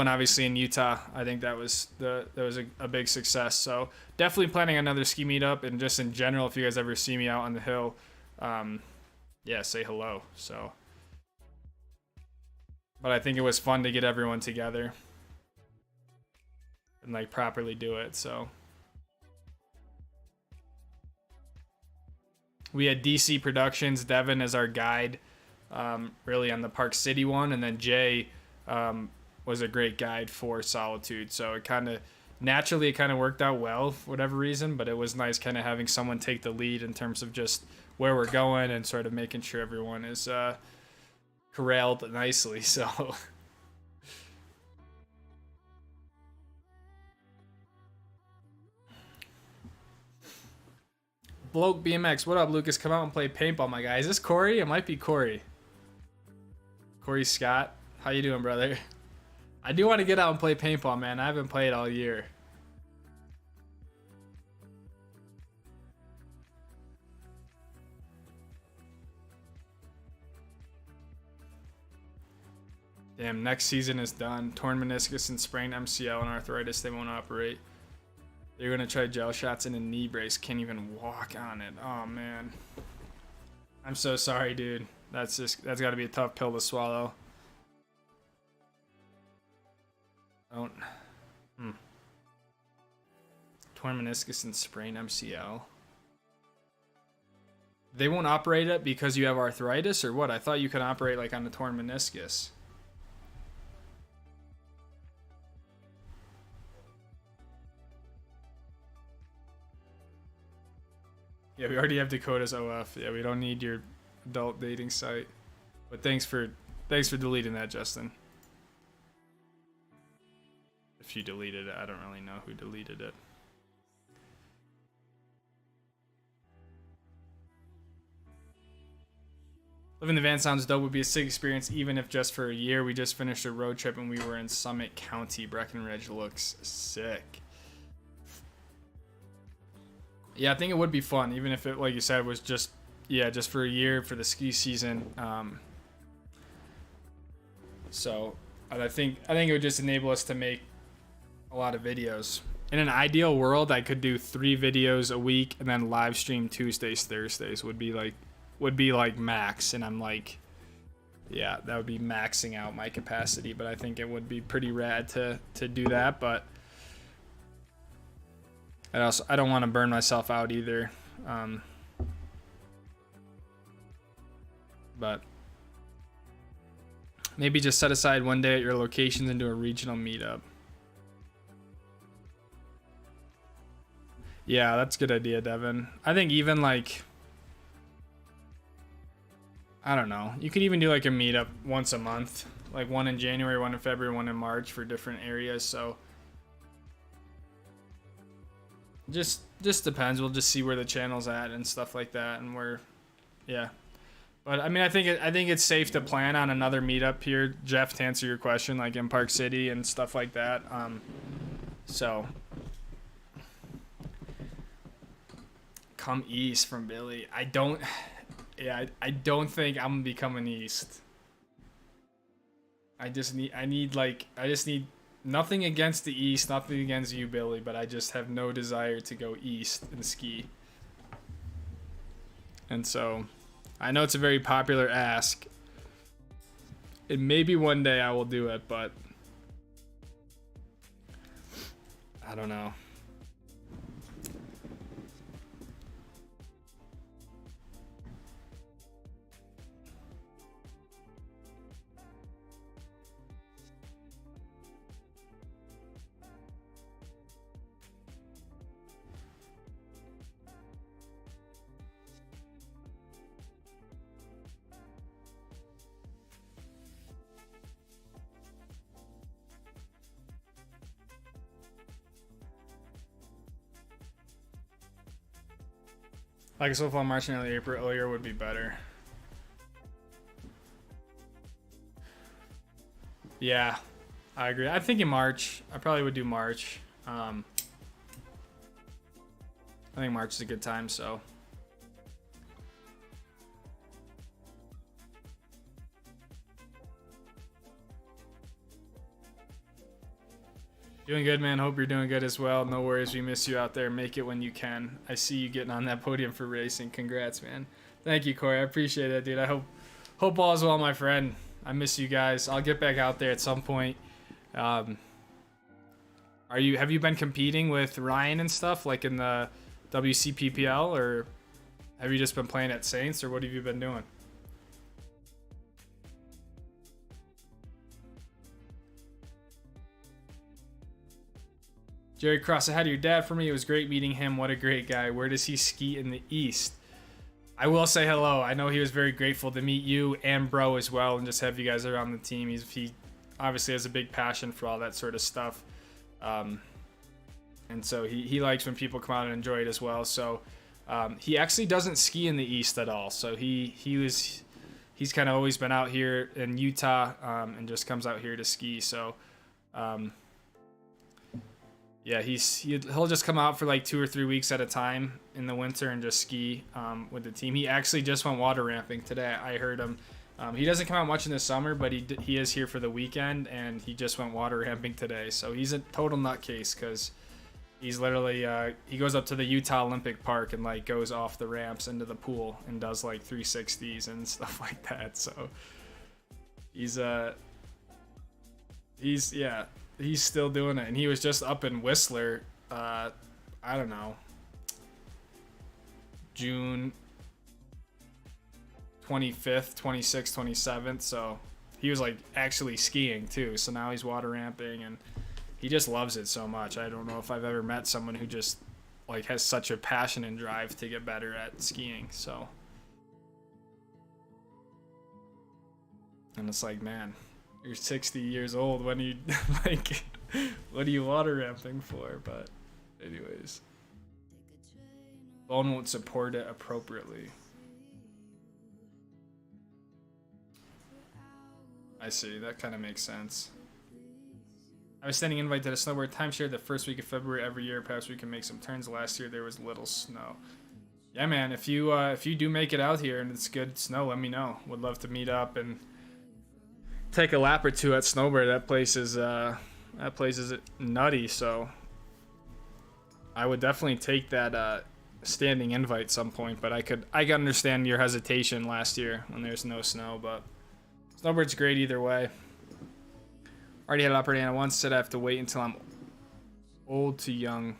obviously in Utah. I think that was a big success. So definitely planning another ski meetup, and just in general, if you guys ever see me out on the hill, yeah, say hello. So, but I think it was fun to get everyone together and like properly do it. So we had DC Productions, Devin as our guide, really on the Park City one, and then Jay was a great guide for Solitude. So it kind of naturally worked out well for whatever reason, but it was nice kind of having someone take the lead in terms of just where we're going and sort of making sure everyone is corralled nicely. So Bloke BMX, what up, Lucas? Come out and play paintball, my guy. Is this Corey? It might be Corey. Corey Scott. How you doing, brother? I do want to get out and play paintball, man. I haven't played all year. Damn, next season is done. Torn meniscus and sprained MCL and arthritis, they won't operate. They're gonna try gel shots in a knee brace. Can't even walk on it. Oh man, I'm so sorry, dude. That's got to be a tough pill to swallow. Don't. Torn meniscus and sprained MCL. They won't operate it because you have arthritis or what? I thought you could operate like on the torn meniscus. Yeah, we already have Dakota's OF. Yeah, we don't need your adult dating site. But thanks for deleting that, Justin. If you deleted it, I don't really know who deleted it. Living the van sounds dope. Would be a sick experience even if just for a year. We just finished a road trip and we were in Summit County. Breckenridge looks sick. Yeah, I think it would be fun, even if it, like you said, was just for a year for the ski season. So I think it would just enable us to make a lot of videos. In an ideal world, I could do 3 videos a week and then live stream Tuesdays, Thursdays would be like max. And I'm like, yeah, that would be maxing out my capacity. But I think it would be pretty rad to do that. But I don't want to burn myself out either. But maybe just set aside one day at your locations and do a regional meetup. Yeah, that's a good idea, Devin. I think even like, I don't know, you could even do like a meetup once a month, like one in January, one in February, one in March for different areas. So just depends. We'll just see where the channel's at and stuff like that, and where, yeah. But I mean, I think it's safe to plan on another meetup here, Jeff, to answer your question, like in Park City and stuff like that. So come east from Billy. I don't think I'm gonna be coming east. I just need nothing against the east, nothing against you, Billy, but I just have no desire to go east and ski. And so I know it's a very popular ask. And maybe one day I will do it, but I don't know. Like so far, March and early April, earlier would be better. Yeah, I agree. I'm thinking March. I probably would do March. I think March is a good time, so. Doing good, man. Hope you're doing good as well. No worries. We miss you out there. Make it when you can. I see you getting on that podium for racing. Congrats, man. Thank you, Corey. I appreciate that, dude. I hope all is well, my friend. I miss you guys. I'll get back out there at some point. Have you been competing with Ryan and stuff like in the WCPPL, or have you just been playing at Saints, or what have you been doing? Jerry Cross, I had your dad for me. It was great meeting him. What a great guy. Where does he ski in the East? I will say hello. I know he was very grateful to meet you and Bro as well, and just have you guys around the team. He obviously has a big passion for all that sort of stuff. And so he likes when people come out and enjoy it as well. So he actually doesn't ski in the East at all. So he's kind of always been out here in Utah and just comes out here to ski. So yeah, he'll just come out for like 2 or 3 weeks at a time in the winter and just ski with the team. He actually just went water ramping today. I heard him. He doesn't come out much in the summer, but he is here for the weekend, and he just went water ramping today. So he's a total nutcase because he's literally he goes up to the Utah Olympic Park and like goes off the ramps into the pool and does like 360s and stuff like that. So he's still doing it, and he was just up in Whistler. I don't know, June 25th, 26th, 27th. So he was like actually skiing too. So now he's water ramping, and he just loves it so much. I don't know if I've ever met someone who just like has such a passion and drive to get better at skiing. So, and it's like, man, you're 60 years old. When you like, what are you water ramping for? But anyways, phone won't support it appropriately. I see. That kind of makes sense. I was sending an invite to the snowboard timeshare the first week of February every year. Perhaps we can make some turns. Last year there was little snow. Yeah, man. If you do make it out here and it's good snow, let me know. Would love to meet up and take a lap or two at Snowbird. That place is nutty. So I would definitely take that standing invite some point. But I can understand your hesitation last year when there's no snow. But Snowbird's great either way. Already had it operating on once. Said I have to wait until I'm old to young.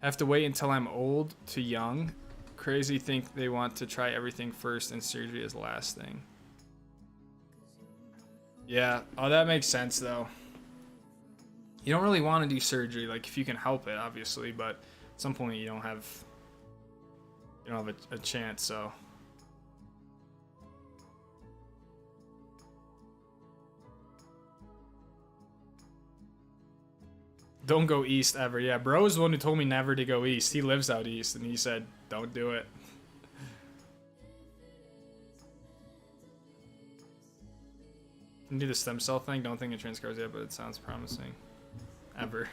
Have to wait until I'm old to young. Crazy think they want to try everything first and surgery is the last thing. Yeah. Oh, that makes sense though. You don't really want to do surgery, like if you can help it, obviously, but at some point you don't have a chance. So don't go east ever. Yeah, bro is the one who told me never to go east. He lives out east, and he said, don't do it. Can do the stem cell thing. Don't think it transcars yet, but it sounds promising. Ever.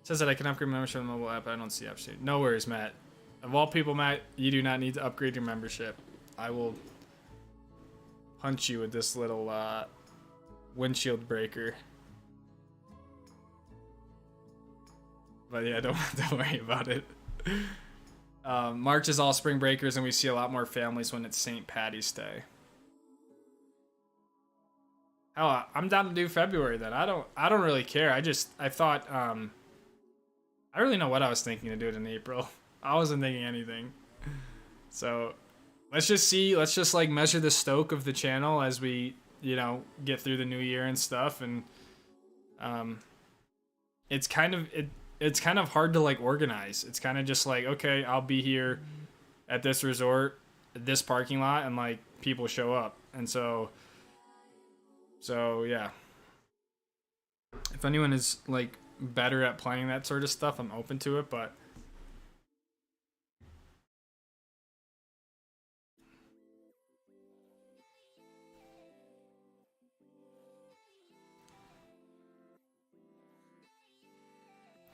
Says that I can upgrade membership on the mobile app. I don't see option. No worries, Matt. Of all people, Matt, you do not need to upgrade your membership. I will punch you with this little windshield breaker. But yeah, don't worry about it. March is all spring breakers, and we see a lot more families when it's St. Patty's Day. Oh, I'm down to do February then. I don't really care. I thought I don't really know what I was thinking to do it in April. I wasn't thinking anything. So let's just see. Let's just like measure the stoke of the channel as we, get through the new year and stuff. And it's kind of hard to like organize. It's kind of just like, okay, I'll be here at this resort, this parking lot, and like people show up. And so yeah. If anyone is like better at playing that sort of stuff, I'm open to it, but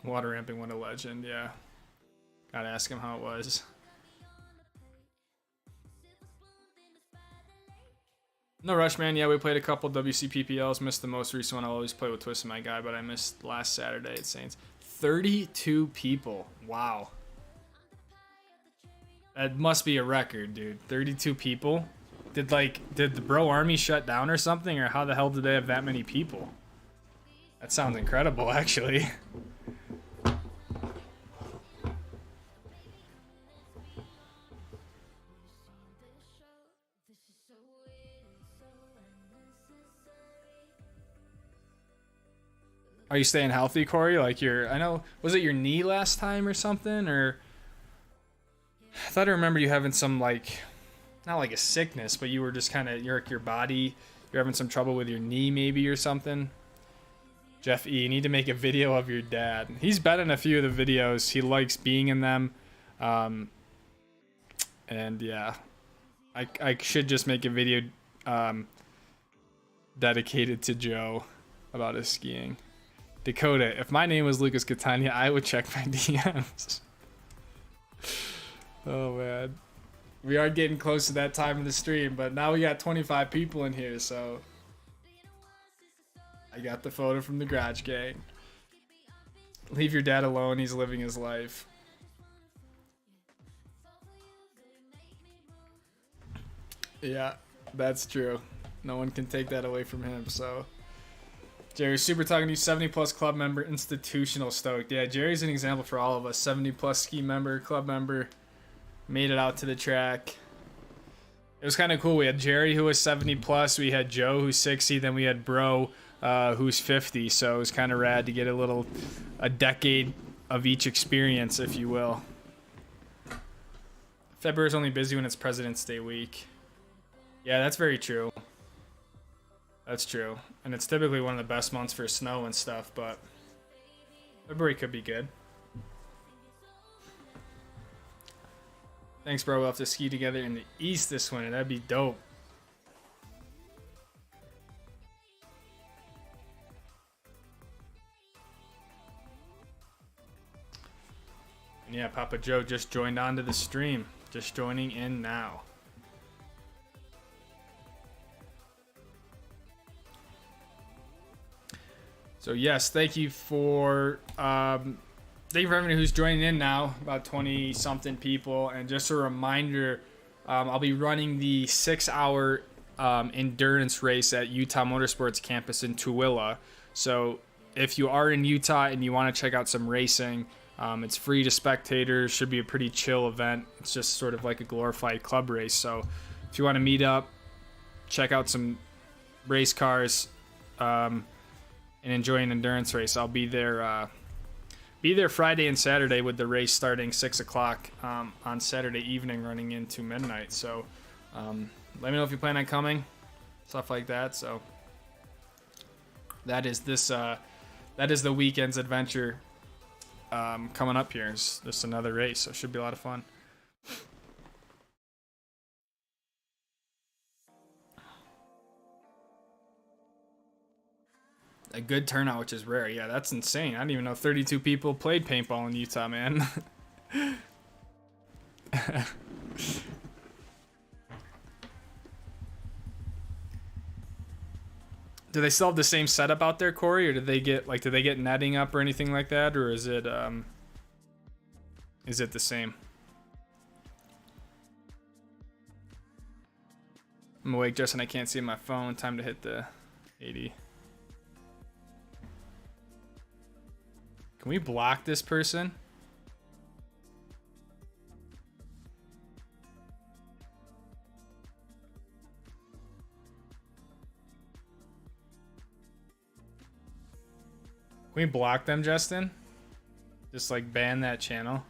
water ramping, what a legend. Yeah, gotta ask him how it was. No rush, man. Yeah, we played a couple WCPPLs. Missed the most recent one. I'll always play with Twist and my guy, but I missed last Saturday at Saints. 32 people. Wow. That must be a record, dude. 32 people. Did the Bro Army shut down or something, or how the hell did they have that many people? That sounds incredible, actually. Are you staying healthy, Corey? Like I know, was it your knee last time or something? Or I thought I remember you having some like, not like a sickness, but you were just kind of, your body, you're having some trouble with your knee maybe or something. Jeff E, you need to make a video of your dad. He's been in a few of the videos. He likes being in them. And yeah, I should just make a video dedicated to Joe about his skiing. Dakota, if my name was Lucas Catania, I would check my DMs. Oh man, we are getting close to that time of the stream, but now we got 25 people in here, so I got the photo from the garage gang. Leave your dad alone, he's living his life. Yeah, that's true. No one can take that away from him, so. Jerry, super talking to you, 70 plus club member, institutional stoked. Yeah, Jerry's an example for all of us. 70 plus ski member, club member, made it out to the track. It was kind of cool. We had Jerry, who was 70 plus. We had Joe, who's 60. Then we had Bro, who's 50. So it was kind of rad to get a decade of each experience, if you will. February's only busy when it's President's Day week. Yeah, that's very true. That's true. And it's typically one of the best months for snow and stuff, but February could be good. Thanks, bro. We'll have to ski together in the East this winter. That'd be dope. And yeah, Papa Joe just joined onto the stream. Just joining in now. So yes, thank you for everyone who's joining in now, about 20 something people. And just a reminder, I'll be running the 6-hour endurance race at Utah Motorsports campus in Tooele. So if you are in Utah and you want to check out some racing, it's free to spectators. Should be a pretty chill event. It's just sort of like a glorified club race. So if you want to meet up, check out some race cars, and enjoy an endurance race, I'll be there Friday and Saturday with the race starting 6 o'clock on Saturday evening, running into midnight. So let me know if you plan on coming, stuff like that. So that is the weekend's adventure coming up here. It's just another race, so it should be a lot of fun. A good turnout, which is rare. Yeah, that's insane. I didn't even know 32 people played paintball in Utah, man. Do they still have the same setup out there, Corey, or did they get netting up or anything like that, or is it the same? I'm awake, Justin. I can't see my phone. Time to hit the 80. Can we block this person? Can we block them, Justin? Just like ban that channel.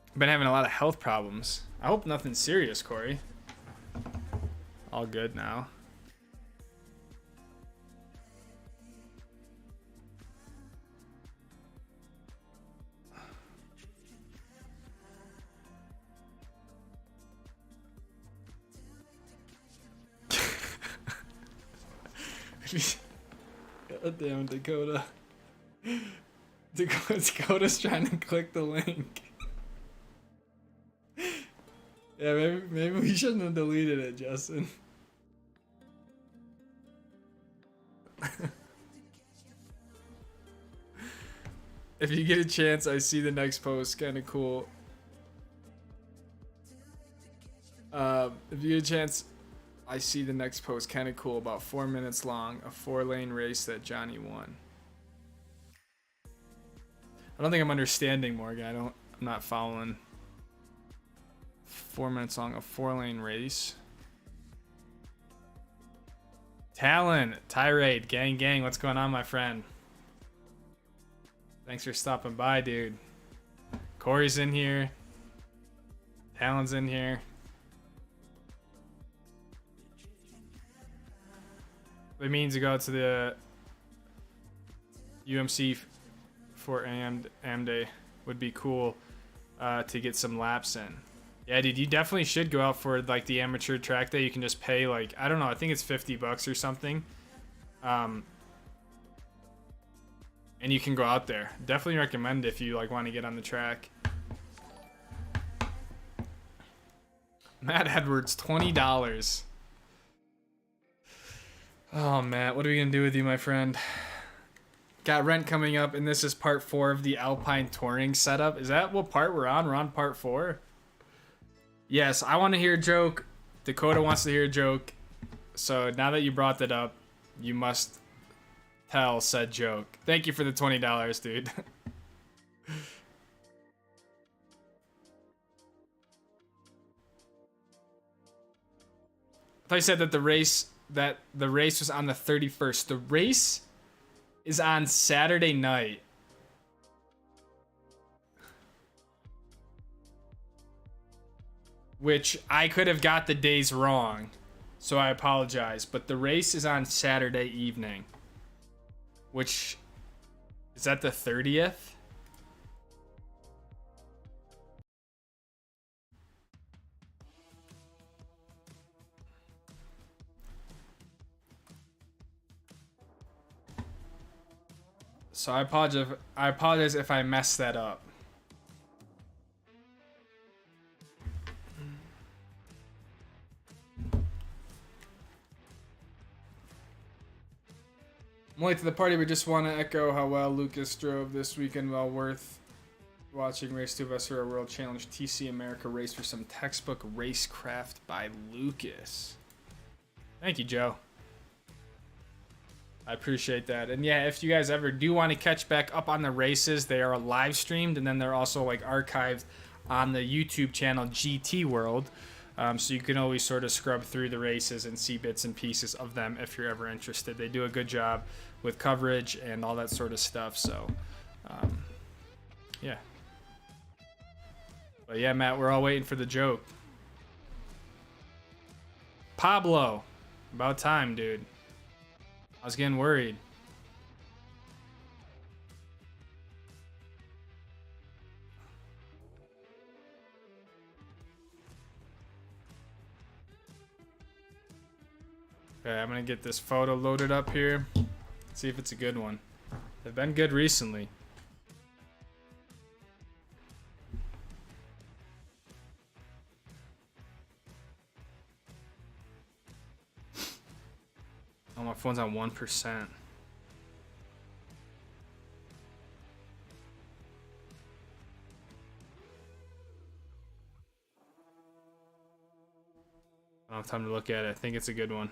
I've been having a lot of health problems. I hope nothing serious, Corey. All good now. God damn, Dakota. Dakota's trying to click the link. Yeah, maybe we shouldn't have deleted it, Justin. If you get a chance, I see the next post. Kind of cool. If you get a chance, I see the next post. Kind of cool. About 4 minutes long. A 4-lane race that Johnny won. I don't think I'm understanding, Morgan. I'm not following. 4 minutes long. A 4-lane race. Talon, Tirade, gang, what's going on, my friend? Thanks for stopping by, dude. Corey's in here. Talon's in here. It means to go to the UMC for AM day would be cool to get some laps in. Yeah, dude, you definitely should go out for like the amateur track day. You can just pay like, I don't know, I think it's $50 or something. And you can go out there. Definitely recommend if you like want to get on the track. Matt Edwards, $20. Oh, Matt, what are we going to do with you, my friend? Got rent coming up, and this is part 4 of the Alpine touring setup. Is that what part we're on? We're on part 4? Yes, I want to hear a joke. Dakota wants to hear a joke. So now that you brought that up, you must tell said joke. Thank you for the $20, dude. I thought you said that the race was on the 31st. The race is on Saturday night. Which I could have got the days wrong, so I apologize. But the race is on Saturday evening, which is that the 30th? So I apologize if I messed that up. I'm late to the party, but just want to echo how well Lucas drove this weekend. Well worth watching. Race 2 of us for a World Challenge TC America race for some textbook racecraft by Lucas. Thank you, Joe. I appreciate that. And yeah, if you guys ever do want to catch back up on the races, they are live streamed, and then they're also like archived on the YouTube channel GT World. So you can always sort of scrub through the races and see bits and pieces of them if you're ever interested. They do a good job with coverage and all that sort of stuff. So, yeah. But yeah, Matt, we're all waiting for the joke. Pablo, about time, dude. I was getting worried. Okay, I'm gonna get this photo loaded up here. See if it's a good one. They've been good recently. Oh, my phone's on 1%. I don't have time to look at it. I think it's a good one.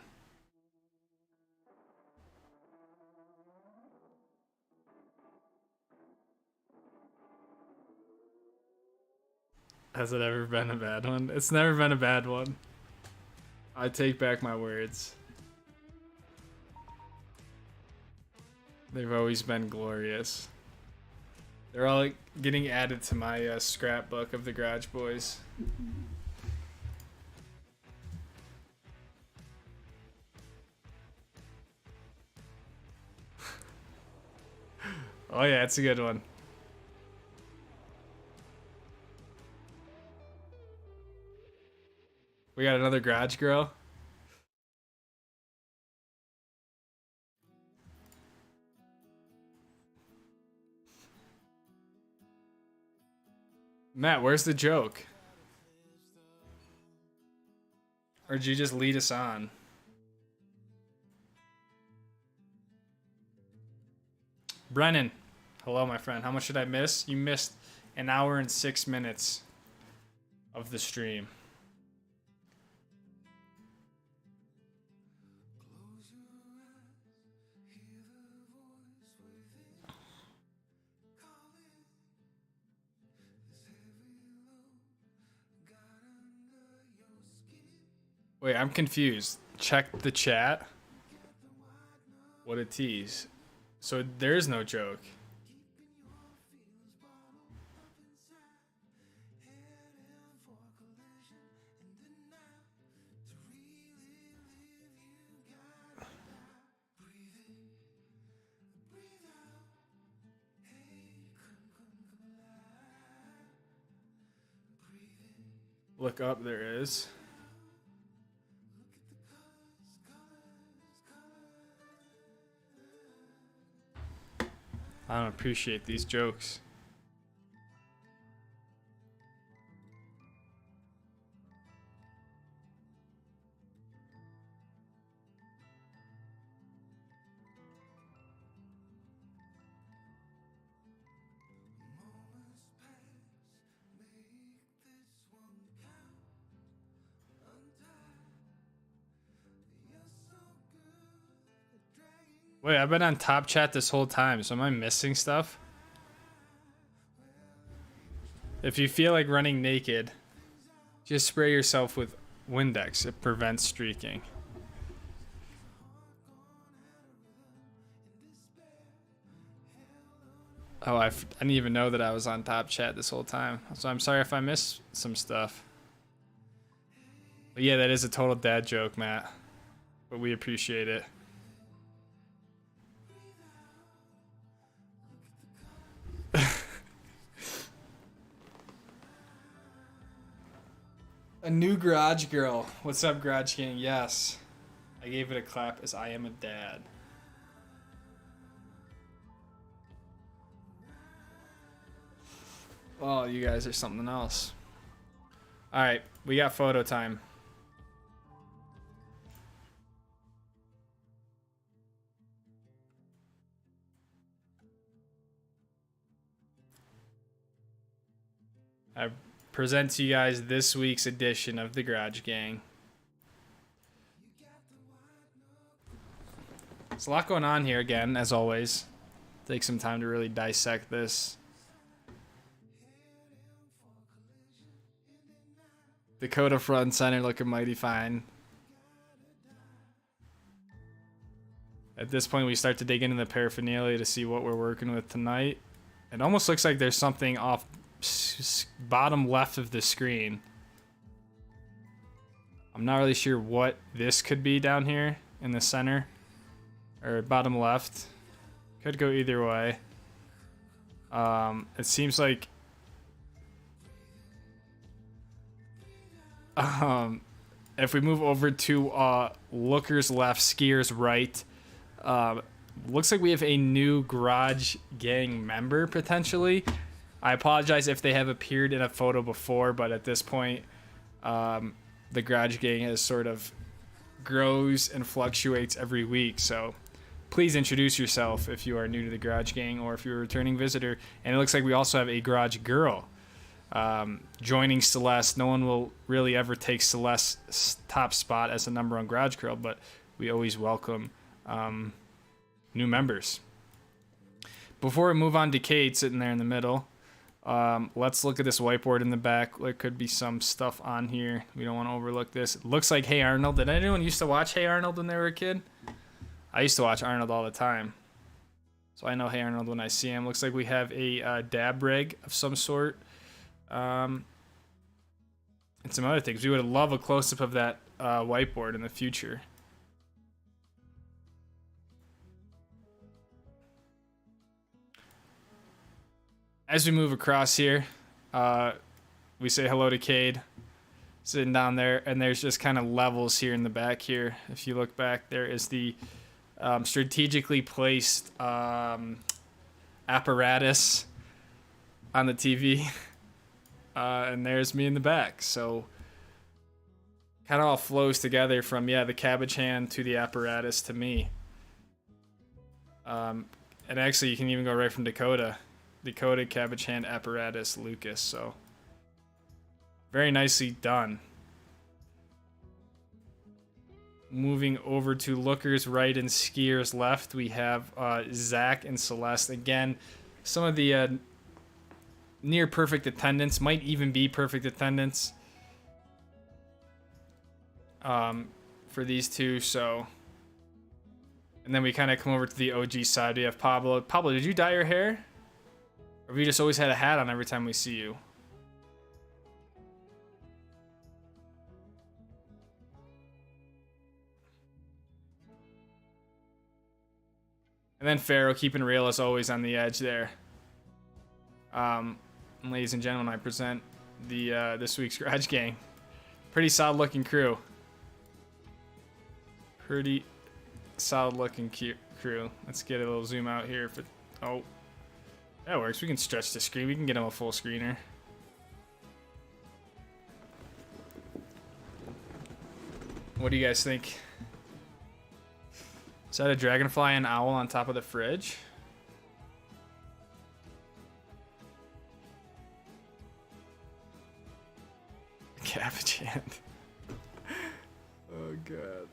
Has it ever been a bad one? It's never been a bad one. I take back my words. They've always been glorious. They're all getting added to my scrapbook of the Garage Boys. Oh yeah, it's a good one. We got another garage girl. Matt, where's the joke? Or did you just lead us on? Brennan, hello, my friend. How much did I miss? You missed an hour and 6 minutes of the stream. Wait, I'm confused. Check the chat. What a tease. So there is no joke. Look up, there is. I don't appreciate these jokes. Wait, I've been on top chat this whole time, so am I missing stuff? If you feel like running naked, just spray yourself with Windex. It prevents streaking. Oh, I didn't even know that I was on top chat this whole time. So I'm sorry if I missed some stuff. But yeah, that is a total dad joke, Matt. But we appreciate it. A new garage girl. What's up, Garage Gang? Yes. I gave it a clap as I am a dad. Oh, you guys are something else. Alright, we got photo time. I present to you guys this week's edition of the Garage Gang. There's a lot going on here again, as always. Take some time to really dissect this. Dakota front and center looking mighty fine. At this point, we start to dig into the paraphernalia to see what we're working with tonight. It almost looks like there's something off bottom left of the screen. I'm not really sure what this could be down here in the center or bottom left. Could go either way. It seems like if we move over to lookers left, skiers right, looks like we have a new Garage Gang member potentially. I apologize if they have appeared in a photo before, but at this point, the Garage Gang has sort of grows and fluctuates every week. So please introduce yourself if you are new to the Garage Gang or if you're a returning visitor. And it looks like we also have a Garage Girl joining Celeste. No one will really ever take Celeste's top spot as the #1 Garage Girl, but we always welcome new members. Before we move on to Kate sitting there in the middle, let's look at this whiteboard in the back. There could be some stuff on here. We don't want to overlook this. It looks like Hey Arnold. Did anyone used to watch Hey Arnold when they were a kid? I used to watch Arnold all the time. So I know Hey Arnold when I see him. Looks like we have a dab rig of some sort. And some other things. We would love a close-up of that whiteboard in the future. as we move across here, we say hello to Cade, sitting down there, and there's just kind of levels here in the back here. If you look back, there is the strategically placed apparatus on the TV, and there's me in the back. So kind of all flows together from, yeah, the cabbage hand to the apparatus to me. And actually, you can even go right from Dakota, cabbage hand, apparatus, Lucas. So very nicely done. Moving over to lookers right and skiers left, we have Zach and Celeste. Again, some of the near perfect attendance, might even be perfect attendance for these two. So, and then we kind of come over to the OG side. We have Pablo. Pablo, did you dye your hair? Or have you just always had a hat on every time we see you? And then Pharaoh, keeping real as always on the edge there. Ladies and gentlemen, I present the this week's Garage Gang. Pretty solid looking crew. Pretty solid looking crew. Let's get a little zoom out here. Oh, that works. We can stretch the screen. We can get him a full screener. What do you guys think? Is that a dragonfly and owl on top of the fridge? Cabbage hand. Oh, God.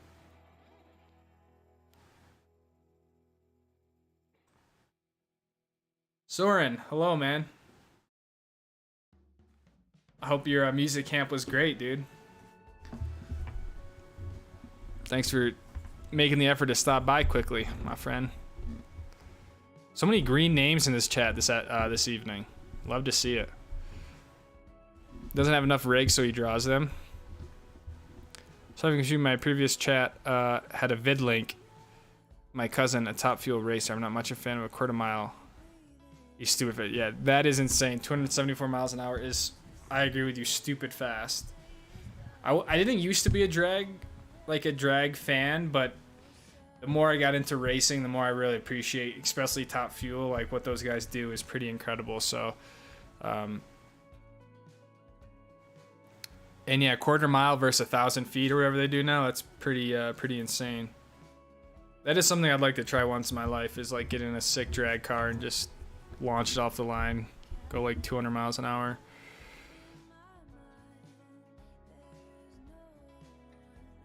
Soren, hello, man. I hope your music camp was great, dude. Thanks for making the effort to stop by quickly, my friend. So many green names in this chat this evening. Love to see it. Doesn't have enough rigs, so he draws them. So I can shoot my previous chat had a vid link. My cousin, a top fuel racer. I'm not much a fan of a quarter mile. He's stupid fast. Yeah, that is insane. 274 miles an hour is, I agree with you, stupid fast. I didn't used to be a drag fan, but the more I got into racing, the more I really appreciate, especially top fuel. Like what those guys do is pretty incredible. So, and yeah, quarter mile versus 1,000 feet or whatever they do now, that's pretty insane. That is something I'd like to try once in my life, is like get in a sick drag car and just launch it off the line, go like 200 miles an hour.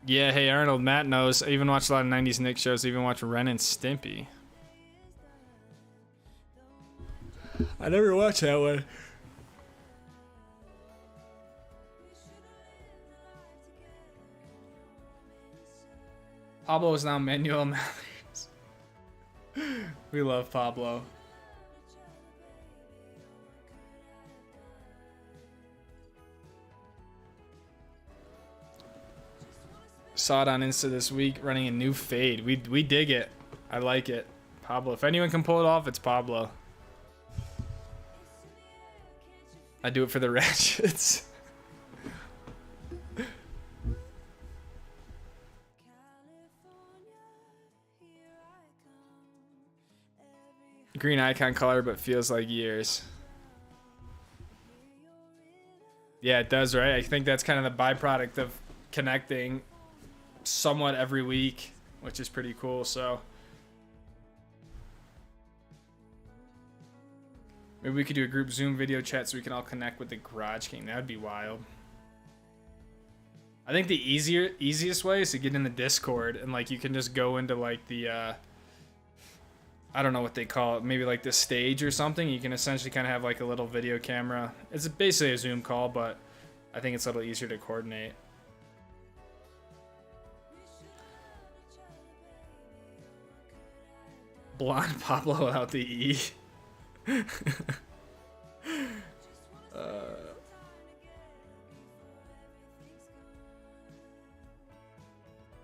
Yeah, hey Arnold, Matt knows. I even watch a lot of 90s Nick shows. I even watch Ren and Stimpy. I never watched that one. Pablo is now Manuel Mathers. We love Pablo. Saw it on Insta this week, running a new fade. We dig it. I like it. Pablo. If anyone can pull it off, it's Pablo. I do it for the ratchets. Green icon color, but feels like years. Yeah, it does, right? I think that's kind of the byproduct of connecting somewhat every week, which is pretty cool. So maybe we could do a group Zoom video chat so we can all connect with the Garage King. That would be wild. I think the easiest way is to get in the Discord, and like you can just go into like the I don't know what they call it, maybe like the stage or something. You can essentially kind of have like a little video camera. It's basically a Zoom call, but I think it's a little easier to coordinate. Blonde Pablo without the E.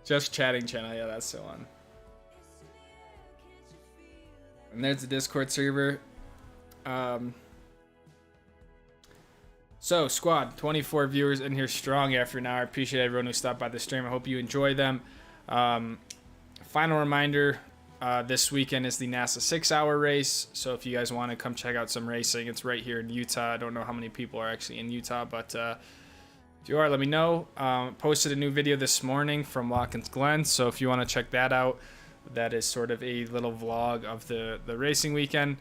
Just chatting channel, yeah, that's the one. And there's the Discord server. So, squad, 24 viewers in here strong after an hour. I appreciate everyone who stopped by the stream. I hope you enjoy them. Final reminder, this weekend is the NASA 6-hour race. So if you guys want to come check out some racing, it's right here in Utah. I don't know how many people are actually in Utah, but if you are, let me know. Posted a new video this morning from Watkins Glen. So if you want to check that out, that is sort of a little vlog of the racing weekend.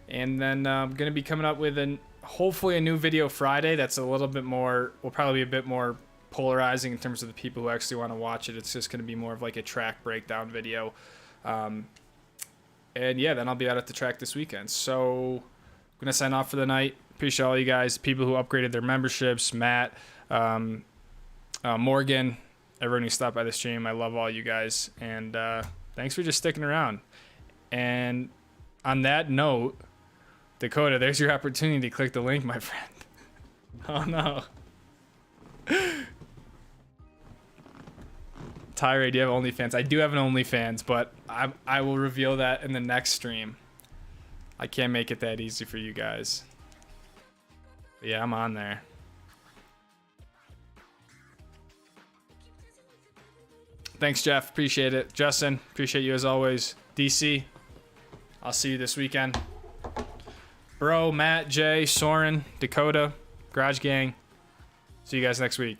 And then I'm going to be coming up with hopefully a new video Friday that's a little bit more, will probably be a bit more polarizing in terms of the people who actually want to watch it. It's just going to be more of like a track breakdown video. And yeah, then I'll be out at the track this weekend. So I'm going to sign off for the night. Appreciate all you guys, people who upgraded their memberships, Matt, Morgan, everyone who stopped by the stream. I love all you guys. And thanks for just sticking around. And on that note, Dakota, there's your opportunity to click the link, my friend. Oh no. Tyre, do you have OnlyFans? I do have an OnlyFans, but I will reveal that in the next stream. I can't make it that easy for you guys. But yeah, I'm on there. Thanks, Jeff. Appreciate it. Justin, appreciate you as always. DC, I'll see you this weekend. Bro, Matt, Jay, Soren, Dakota, Garage Gang. See you guys next week.